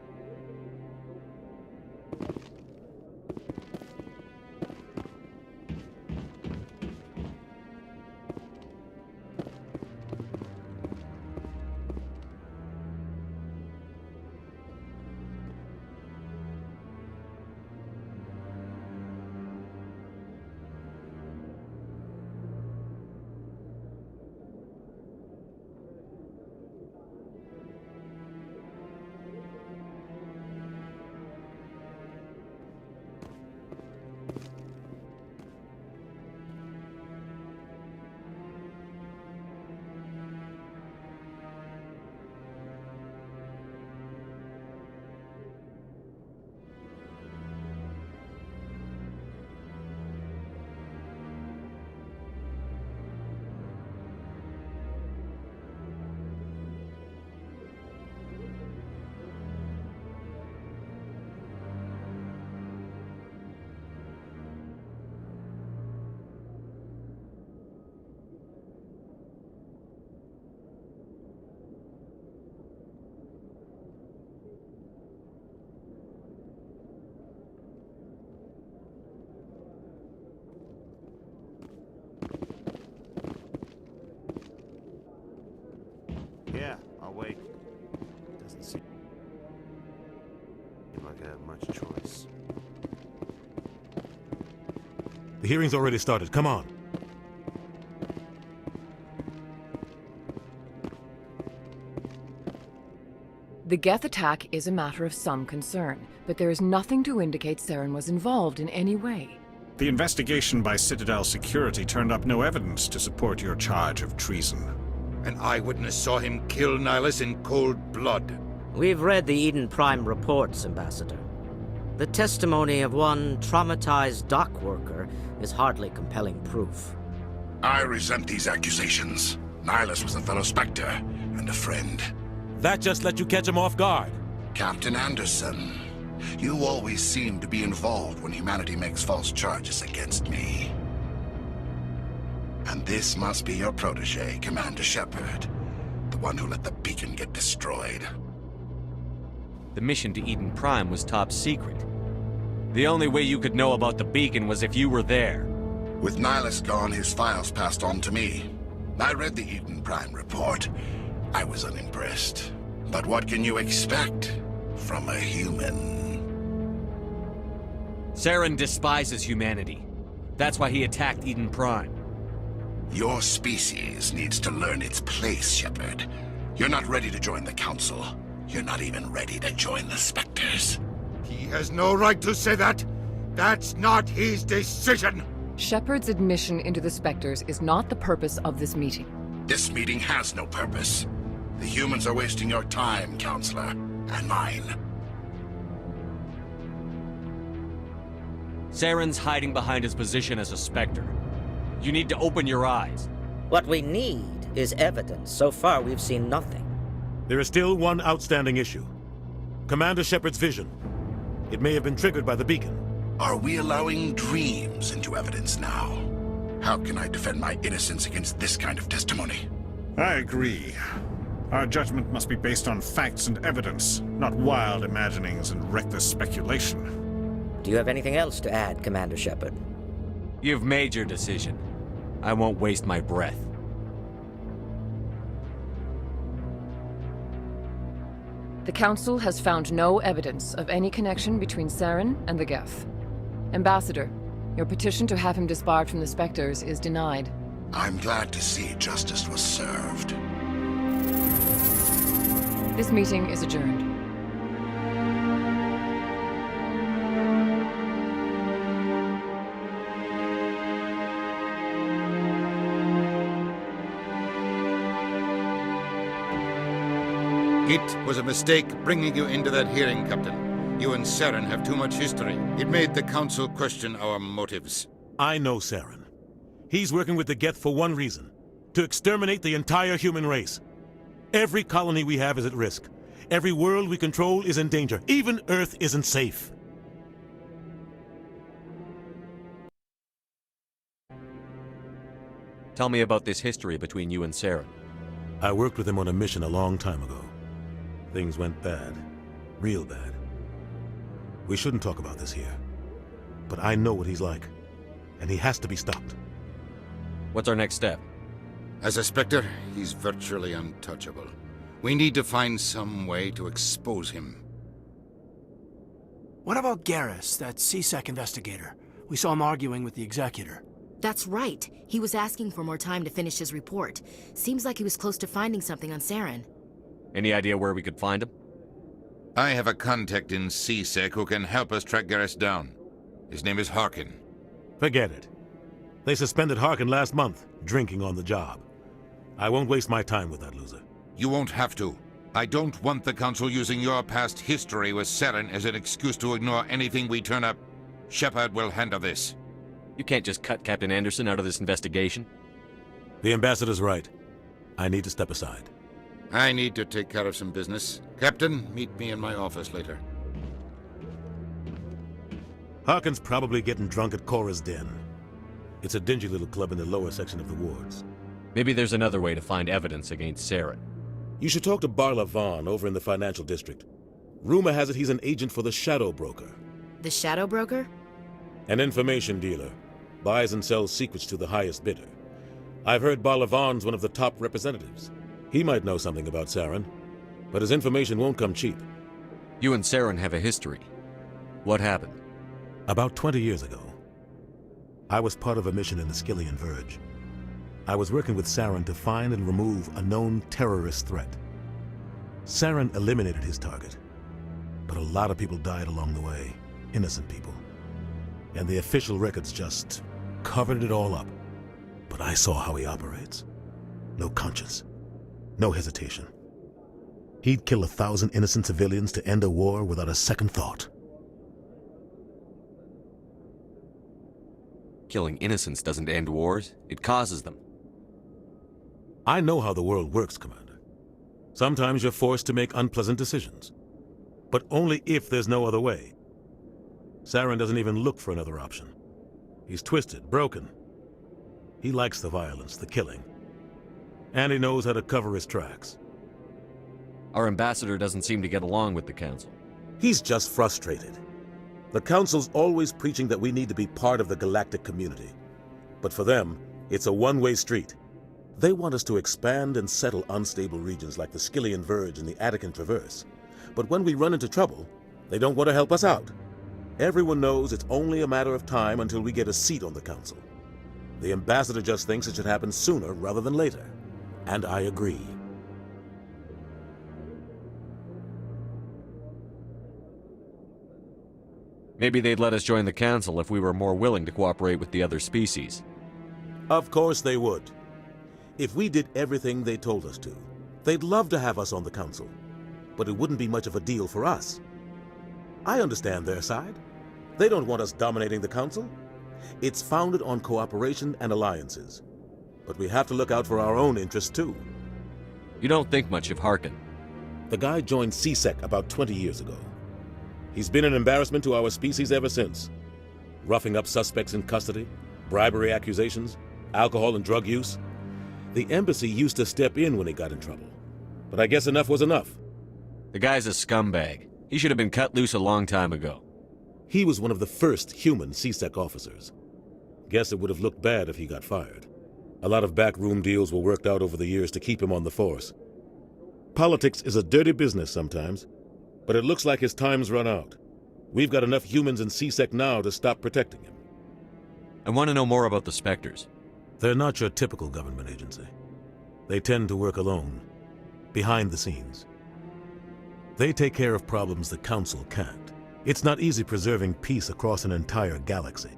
Yeah, I'll wait. Doesn't seem like I have much choice. The hearing's already started. Come on. The Geth attack is a matter of some concern, but there is nothing to indicate Saren was involved in any way. The investigation by Citadel Security turned up no evidence to support your charge of treason. An eyewitness saw him kill Nihilus in cold blood. We've read the Eden Prime reports, Ambassador. The testimony of one traumatized dock worker is hardly compelling proof. I resent these accusations. Nihilus was a fellow Spectre and a friend. That just let you catch him off guard. Captain Anderson, you always seem to be involved when humanity makes false charges against me. And this must be your protege, Commander Shepard, the one who let the beacon get destroyed. The mission to Eden Prime was top secret. The only way you could know about the beacon was if you were there. With Nihilus gone, his files passed on to me. I read the Eden Prime report. I was unimpressed. But what can you expect from a human? Saren despises humanity. That's why he attacked Eden Prime. Your species needs to learn its place, Shepard. You're not ready to join the Council. You're not even ready to join the Spectres. He has no right to say that. That's not his decision. Shepard's admission into the Spectres is not the purpose of this meeting. This meeting has no purpose. The humans are wasting your time, Counselor, and mine. Saren's hiding behind his position as a Spectre. You need to open your eyes. What we need is evidence. So far, we've seen nothing. There is still one outstanding issue. Commander Shepard's vision. It may have been triggered by the beacon. Are we allowing dreams into evidence now? How can I defend my innocence against this kind of testimony? I agree. Our judgment must be based on facts and evidence, not wild imaginings and reckless speculation. Do you have anything else to add, Commander Shepard? You've made your decision. I won't waste my breath. The Council has found no evidence of any connection between Saren and the Geth. Ambassador, your petition to have him disbarred from the Spectres is denied. I'm glad to see justice was served. This meeting is adjourned. It was a mistake bringing you into that hearing, Captain. You and Saren have too much history. It made the Council question our motives. I know Saren. He's working with the Geth for one reason: to exterminate the entire human race. Every colony we have is at risk. Every world we control is in danger. Even Earth isn't safe. Tell me about this history between you and Saren. I worked with him on a mission a long time ago. Things went bad. Real bad. We shouldn't talk about this here. But I know what he's like. And he has to be stopped. What's our next step? As a Spectre, he's virtually untouchable. We need to find some way to expose him. What about Garrus, that C-Sec investigator? We saw him arguing with the Executor. That's right. He was asking for more time to finish his report. Seems like he was close to finding something on Saren. Any idea where we could find him? I have a contact in C-Sec who can help us track Garrus down. His name is Harkin. Forget it. They suspended Harkin last month, drinking on the job. I won't waste my time with that loser. You won't have to. I don't want the Council using your past history with Saren as an excuse to ignore anything we turn up. Shepard will handle this. You can't just cut Captain Anderson out of this investigation. The Ambassador's right. I need to step aside. I need to take care of some business. Captain, meet me in my office later. Harkin's probably getting drunk at Cora's Den. It's a dingy little club in the lower section of the wards. Maybe there's another way to find evidence against Saren. You should talk to Barla Vaughn over in the financial district. Rumor has it he's an agent for the Shadow Broker. The Shadow Broker? An information dealer. Buys and sells secrets to the highest bidder. I've heard Barla Vaughn's one of the top representatives. He might know something about Saren, but his information won't come cheap. You and Saren have a history. What happened? About 20 years ago, I was part of a mission in the Skillian Verge. I was working with Saren to find and remove a known terrorist threat. Saren eliminated his target, but a lot of people died along the way, innocent people. And the official records just covered it all up. But I saw how he operates. No conscience. No hesitation. He'd kill 1,000 innocent civilians to end a war without a second thought. Killing innocents doesn't end wars, it causes them. I know how the world works, Commander. Sometimes you're forced to make unpleasant decisions. But only if there's no other way. Saren doesn't even look for another option. He's twisted, broken. He likes the violence, the killing. And he knows how to cover his tracks. Our ambassador doesn't seem to get along with the Council. He's just frustrated. The Council's always preaching that we need to be part of the galactic community. But for them, it's a one-way street. They want us to expand and settle unstable regions like the Skillian Verge and the Attican Traverse. But when we run into trouble, they don't want to help us out. Everyone knows it's only a matter of time until we get a seat on the Council. The Ambassador just thinks it should happen sooner rather than later. And I agree. Maybe they'd let us join the Council if we were more willing to cooperate with the other species. Of course they would. If we did everything they told us to, they'd love to have us on the Council. But it wouldn't be much of a deal for us. I understand their side. They don't want us dominating the Council. It's founded on cooperation and alliances. But we have to look out for our own interests, too. You don't think much of Harkin. The guy joined C-Sec about 20 years ago. He's been an embarrassment to our species ever since. Roughing up suspects in custody, bribery accusations, Alcohol and drug use? The embassy used to step in when he got in trouble. But I guess enough was enough. The guy's a scumbag. He should have been cut loose a long time ago. He was one of the first human C-Sec officers. Guess it would have looked bad if he got fired. A lot of backroom deals were worked out over the years to keep him on the force. Politics is a dirty business sometimes, but it looks like his time's run out. We've got enough humans in C-Sec now to stop protecting him. I want to know more about the Spectres. They're not your typical government agency. They tend to work alone, behind the scenes. They take care of problems the Council can't. It's not easy preserving peace across an entire galaxy.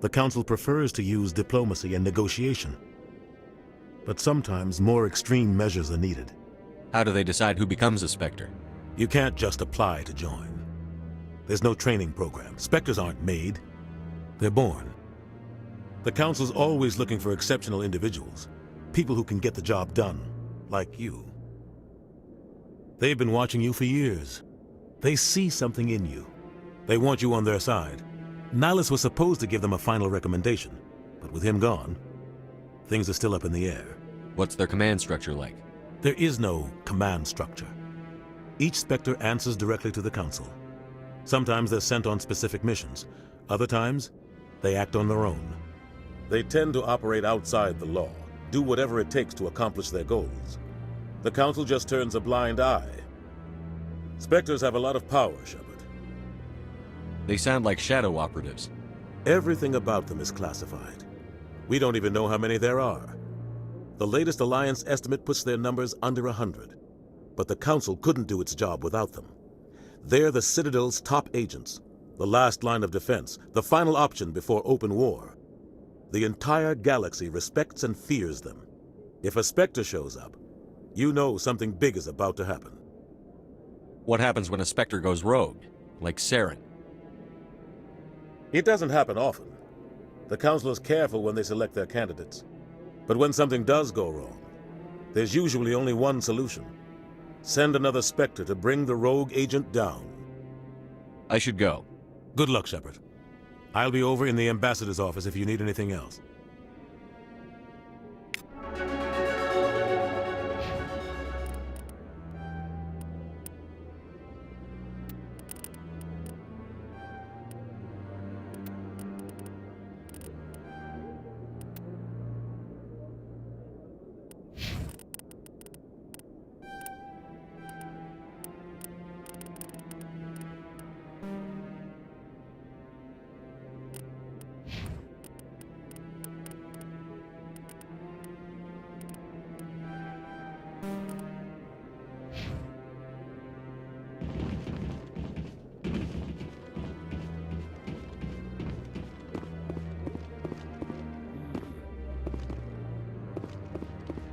The Council prefers to use diplomacy and negotiation. But sometimes more extreme measures are needed. How do they decide who becomes a Spectre? You can't just apply to join. There's no training program. Spectres aren't made. They're born. The Council's always looking for exceptional individuals. People who can get the job done, like you. They've been watching you for years. They see something in you. They want you on their side. Nihilus was supposed to give them a final recommendation, but with him gone, things are still up in the air. What's their command structure like? There is no command structure. Each Spectre answers directly to the Council. Sometimes they're sent on specific missions. Other times, they act on their own. They tend to operate outside the law, do whatever it takes to accomplish their goals. The Council just turns a blind eye. Spectres have a lot of power, Shepard. They sound like shadow operatives. Everything about them is classified. We don't even know how many there are. The latest Alliance estimate puts their numbers under 100. But the Council couldn't do its job without them. They're the Citadel's top agents, the last line of defense, the final option before open war. The entire galaxy respects and fears them. If a Spectre shows up, you know something big is about to happen. What happens when a Spectre goes rogue, like Saren? It doesn't happen often. The Council is careful when they select their candidates. But when something does go wrong, there's usually only one solution. Send another Spectre to bring the rogue agent down. I should go. Good luck, Shepard. I'll be over in the ambassador's office if you need anything else.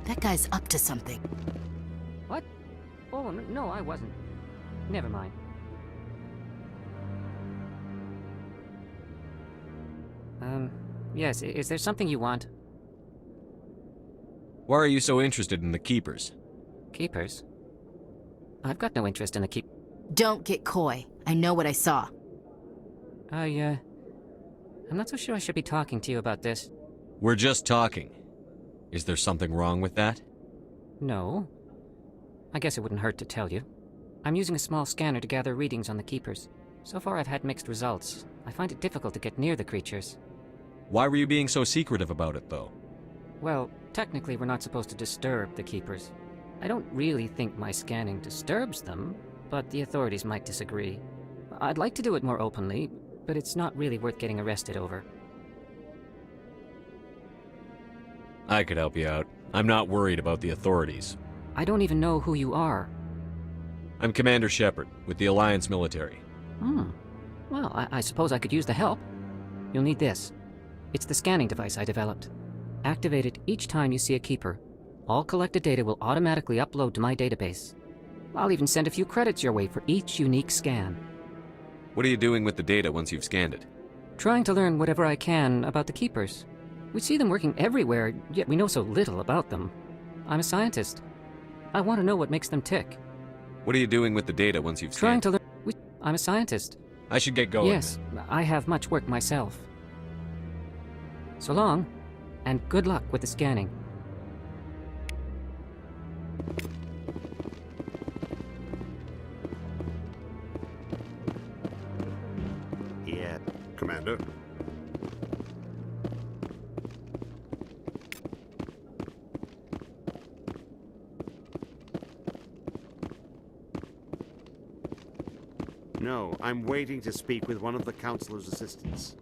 That guy's up to something. What? Oh, no, I wasn't. Never mind. Yes, is there something you want? Why are you so interested in the Keepers? Keepers? I've got no interest in the Keep... Don't get coy. I know what I saw. I'm not so sure I should be talking to you about this. We're just talking. Is there something wrong with that? No. I guess it wouldn't hurt to tell you. I'm using a small scanner to gather readings on the Keepers. So far I've had mixed results. I find it difficult to get near the creatures. Why were you being so secretive about it, though? Well, technically we're not supposed to disturb the Keepers. I don't really think my scanning disturbs them, but the authorities might disagree. I'd like to do it more openly, but it's not really worth getting arrested over. I could help you out. I'm not worried about the authorities. I don't even know who you are. I'm Commander Shepard, with the Alliance military. Well, I suppose I could use the help. You'll need this. It's the scanning device I developed. Activate it each time you see a Keeper. All collected data will automatically upload to my database. I'll even send a few credits your way for each unique scan. What are you doing with the data once you've scanned it? Trying to learn whatever I can about the Keepers. We see them working everywhere, yet we know so little about them. I'm a scientist. I want to know what makes them tick. What are you doing with the data once you've scanned it? Trying to learn... I'm a scientist. I should get going. Yes, I have much work myself. So long. And good luck with the scanning. Yeah, Commander. No, I'm waiting to speak with one of the Councilor's assistants.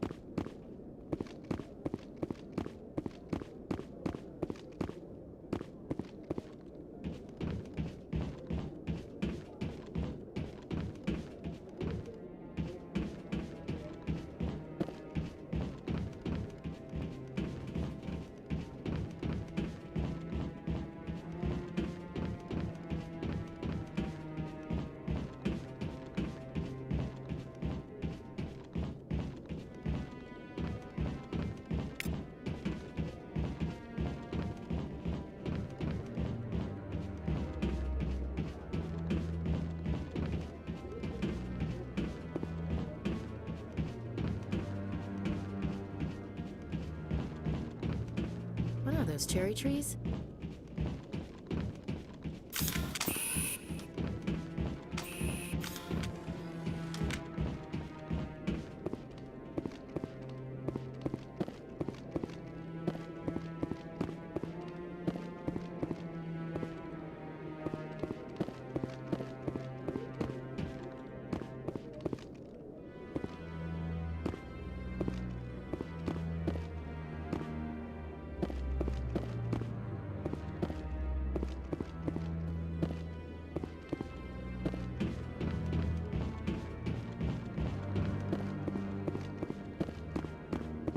What are those, cherry trees?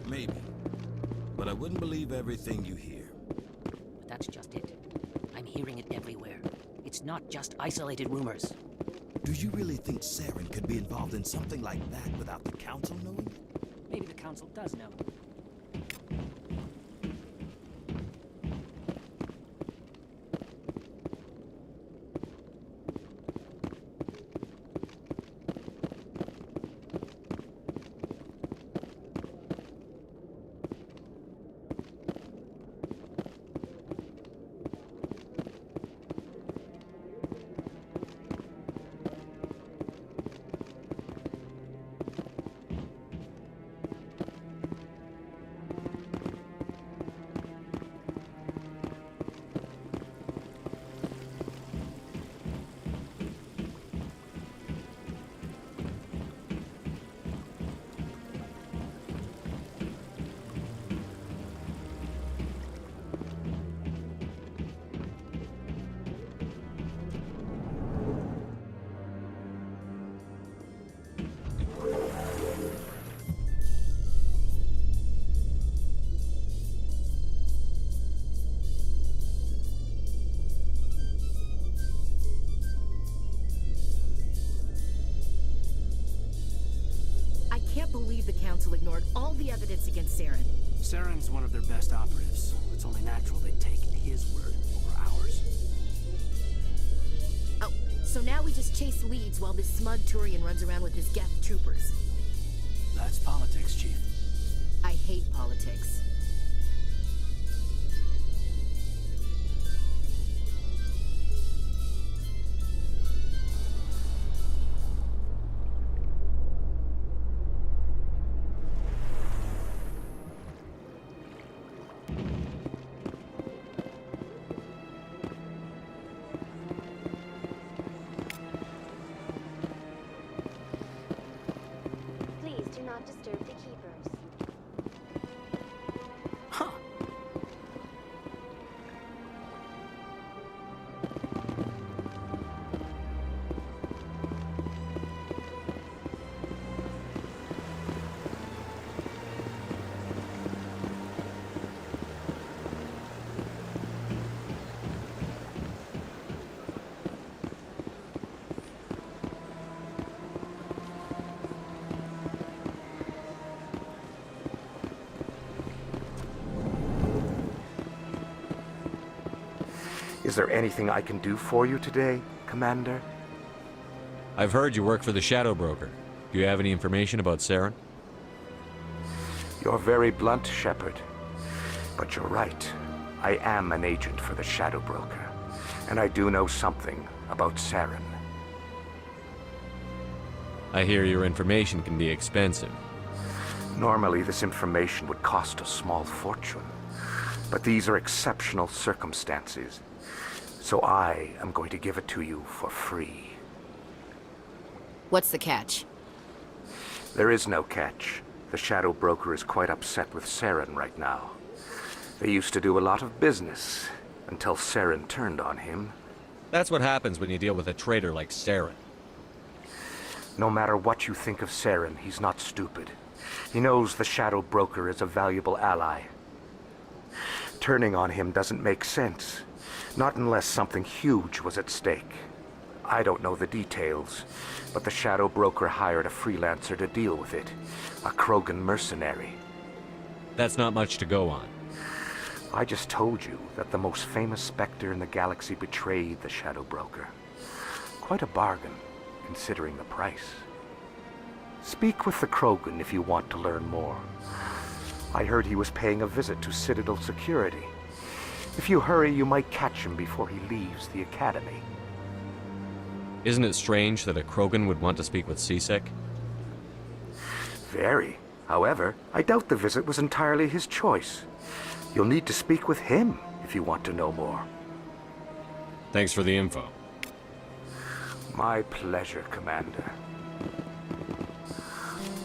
Maybe. But I wouldn't believe everything you hear. But that's just it. I'm hearing it everywhere. It's not just isolated rumors. Do you really think Saren could be involved in something like that without the Council knowing? Maybe the Council does know. I can't believe the Council ignored all the evidence against Saren. Saren's one of their best operatives. It's only natural they'd take his word over ours. Oh, so now we just chase leads while this smug Turian runs around with his Geth troopers. That's politics, Chief. I hate politics. Please do not disturb the keepers. Is there anything I can do for you today, Commander? I've heard you work for the Shadow Broker. Do you have any information about Saren? You're very blunt, Shepard. But you're right. I am an agent for the Shadow Broker, and I do know something about Saren. I hear your information can be expensive. Normally, this information would cost a small fortune. But these are exceptional circumstances, so I am going to give it to you for free. What's the catch? There is no catch. The Shadow Broker is quite upset with Saren right now. They used to do a lot of business, until Saren turned on him. That's what happens when you deal with a traitor like Saren. No matter what you think of Saren, he's not stupid. He knows the Shadow Broker is a valuable ally. Turning on him doesn't make sense. Not unless something huge was at stake. I don't know the details, but the Shadow Broker hired a freelancer to deal with it. A Krogan mercenary. That's not much to go on. I just told you that the most famous Spectre in the galaxy betrayed the Shadow Broker. Quite a bargain, considering the price. Speak with the Krogan if you want to learn more. I heard he was paying a visit to Citadel security. If you hurry, you might catch him before he leaves the Academy. Isn't it strange that a Krogan would want to speak with C-Sec? Very. However, I doubt the visit was entirely his choice. You'll need to speak with him if you want to know more. Thanks for the info. My pleasure, Commander.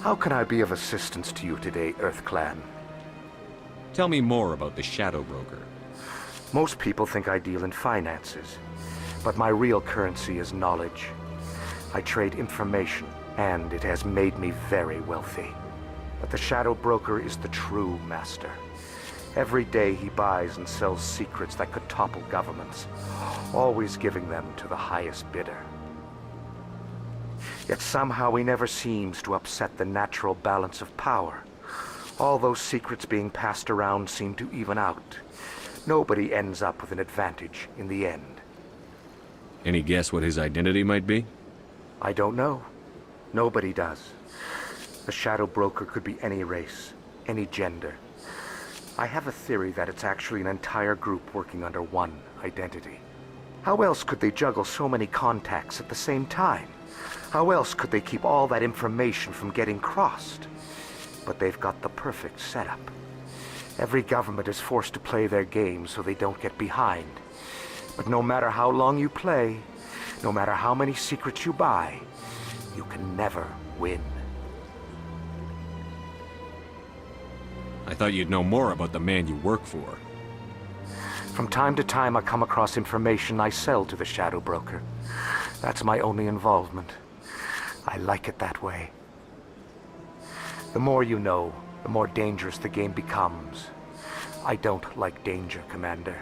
How can I be of assistance to you today, EarthClan? Tell me more about the Shadow Broker. Most people think I deal in finances, but my real currency is knowledge. I trade information, and it has made me very wealthy. But the Shadow Broker is the true master. Every day he buys and sells secrets that could topple governments, always giving them to the highest bidder. Yet somehow he never seems to upset the natural balance of power. All those secrets being passed around seem to even out. Nobody ends up with an advantage in the end. Any guess what his identity might be? I don't know. Nobody does. The Shadow Broker could be any race, any gender. I have a theory that it's actually an entire group working under one identity. How else could they juggle so many contacts at the same time? How else could they keep all that information from getting crossed? But they've got the perfect setup. Every government is forced to play their game so they don't get behind. But no matter how long you play, no matter how many secrets you buy, you can never win. I thought you'd know more about the man you work for. From time to time, I come across information I sell to the Shadow Broker. That's my only involvement. I like it that way. The more you know, the more dangerous the game becomes. I don't like danger, Commander.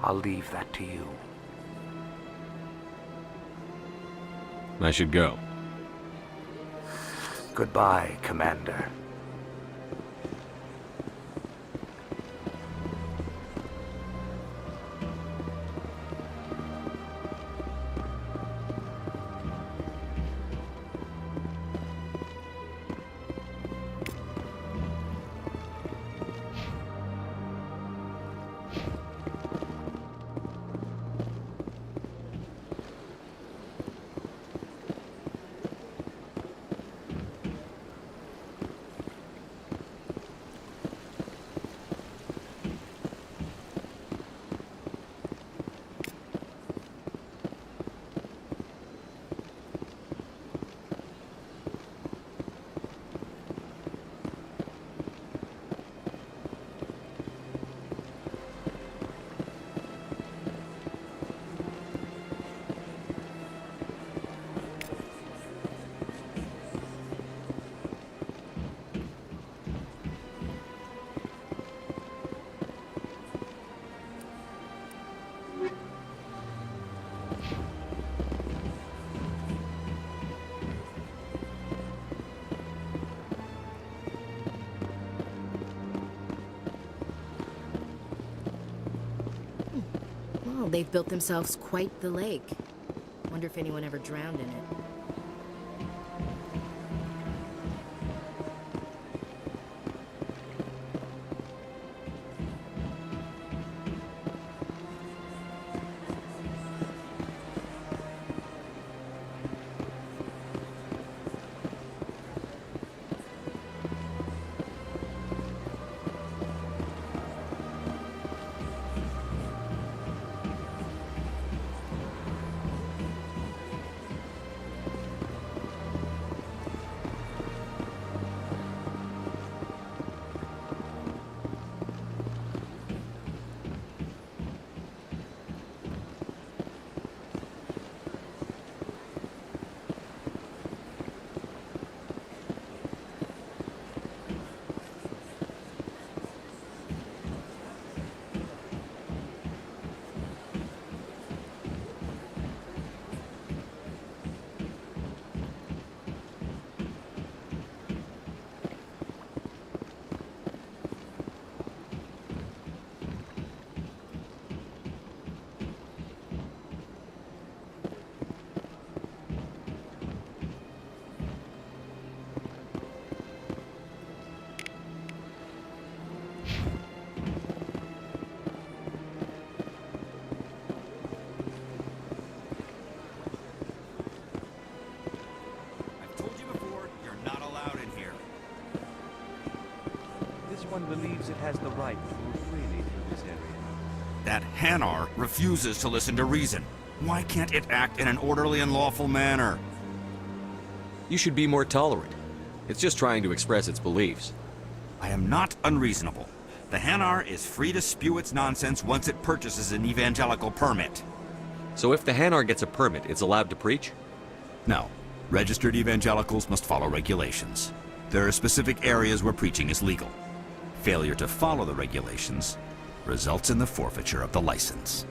I'll leave that to you. I should go. Goodbye, Commander. Well, they've built themselves quite the lake. Wonder if anyone ever drowned in it. believes it has the right to move freely through this area. That Hanar refuses to listen to reason. Why can't it act in an orderly and lawful manner? You should be more tolerant. It's just trying to express its beliefs. I am not unreasonable. The Hanar is free to spew its nonsense once it purchases an evangelical permit. So if the Hanar gets a permit, it's allowed to preach? No. Registered evangelicals must follow regulations. There are specific areas where preaching is legal. Failure to follow the regulations results in the forfeiture of the license.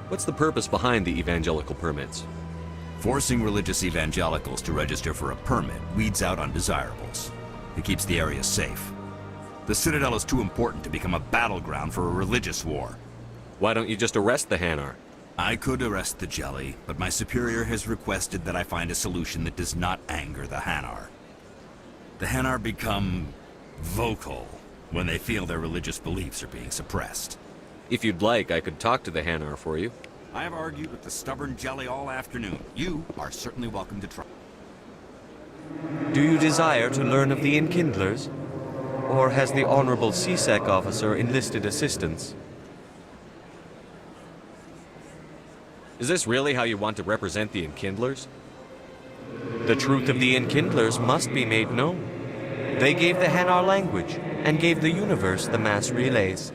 What's the purpose behind the evangelical permits? Forcing religious evangelicals to register for a permit weeds out undesirables. It keeps the area safe. The Citadel is too important to become a battleground for a religious war. Why don't you just arrest the Hanar? I could arrest the Jelly, but my superior has requested that I find a solution that does not anger the Hanar. The Hanar become vocal when they feel their religious beliefs are being suppressed. If you'd like, I could talk to the Hanar for you. I have argued with the stubborn Jelly all afternoon. You are certainly welcome to try. Do you desire to learn of the Enkindlers? Or has the Honorable C-Sec officer enlisted assistance? Is this really how you want to represent the Enkindlers? The truth of the Enkindlers must be made known. They gave the Hanar language, and gave the universe the mass relays.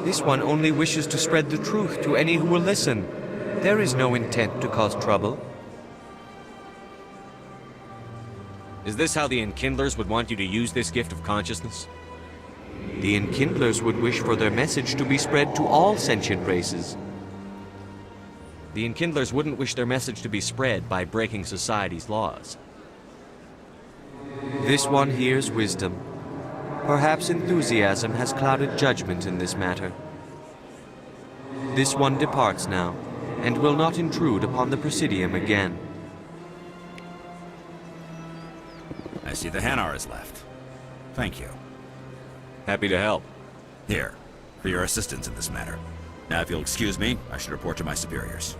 This one only wishes to spread the truth to any who will listen. There is no intent to cause trouble. Is this how the Enkindlers would want you to use this gift of consciousness? The Enkindlers would wish for their message to be spread to all sentient races. The Enkindlers wouldn't wish their message to be spread by breaking society's laws. This one hears wisdom. Perhaps enthusiasm has clouded judgment in this matter. This one departs now, and will not intrude upon the Presidium again. I see the Hanar is left. Thank you. Happy to help. Here, for your assistance in this matter. Now, if you'll excuse me, I should report to my superiors.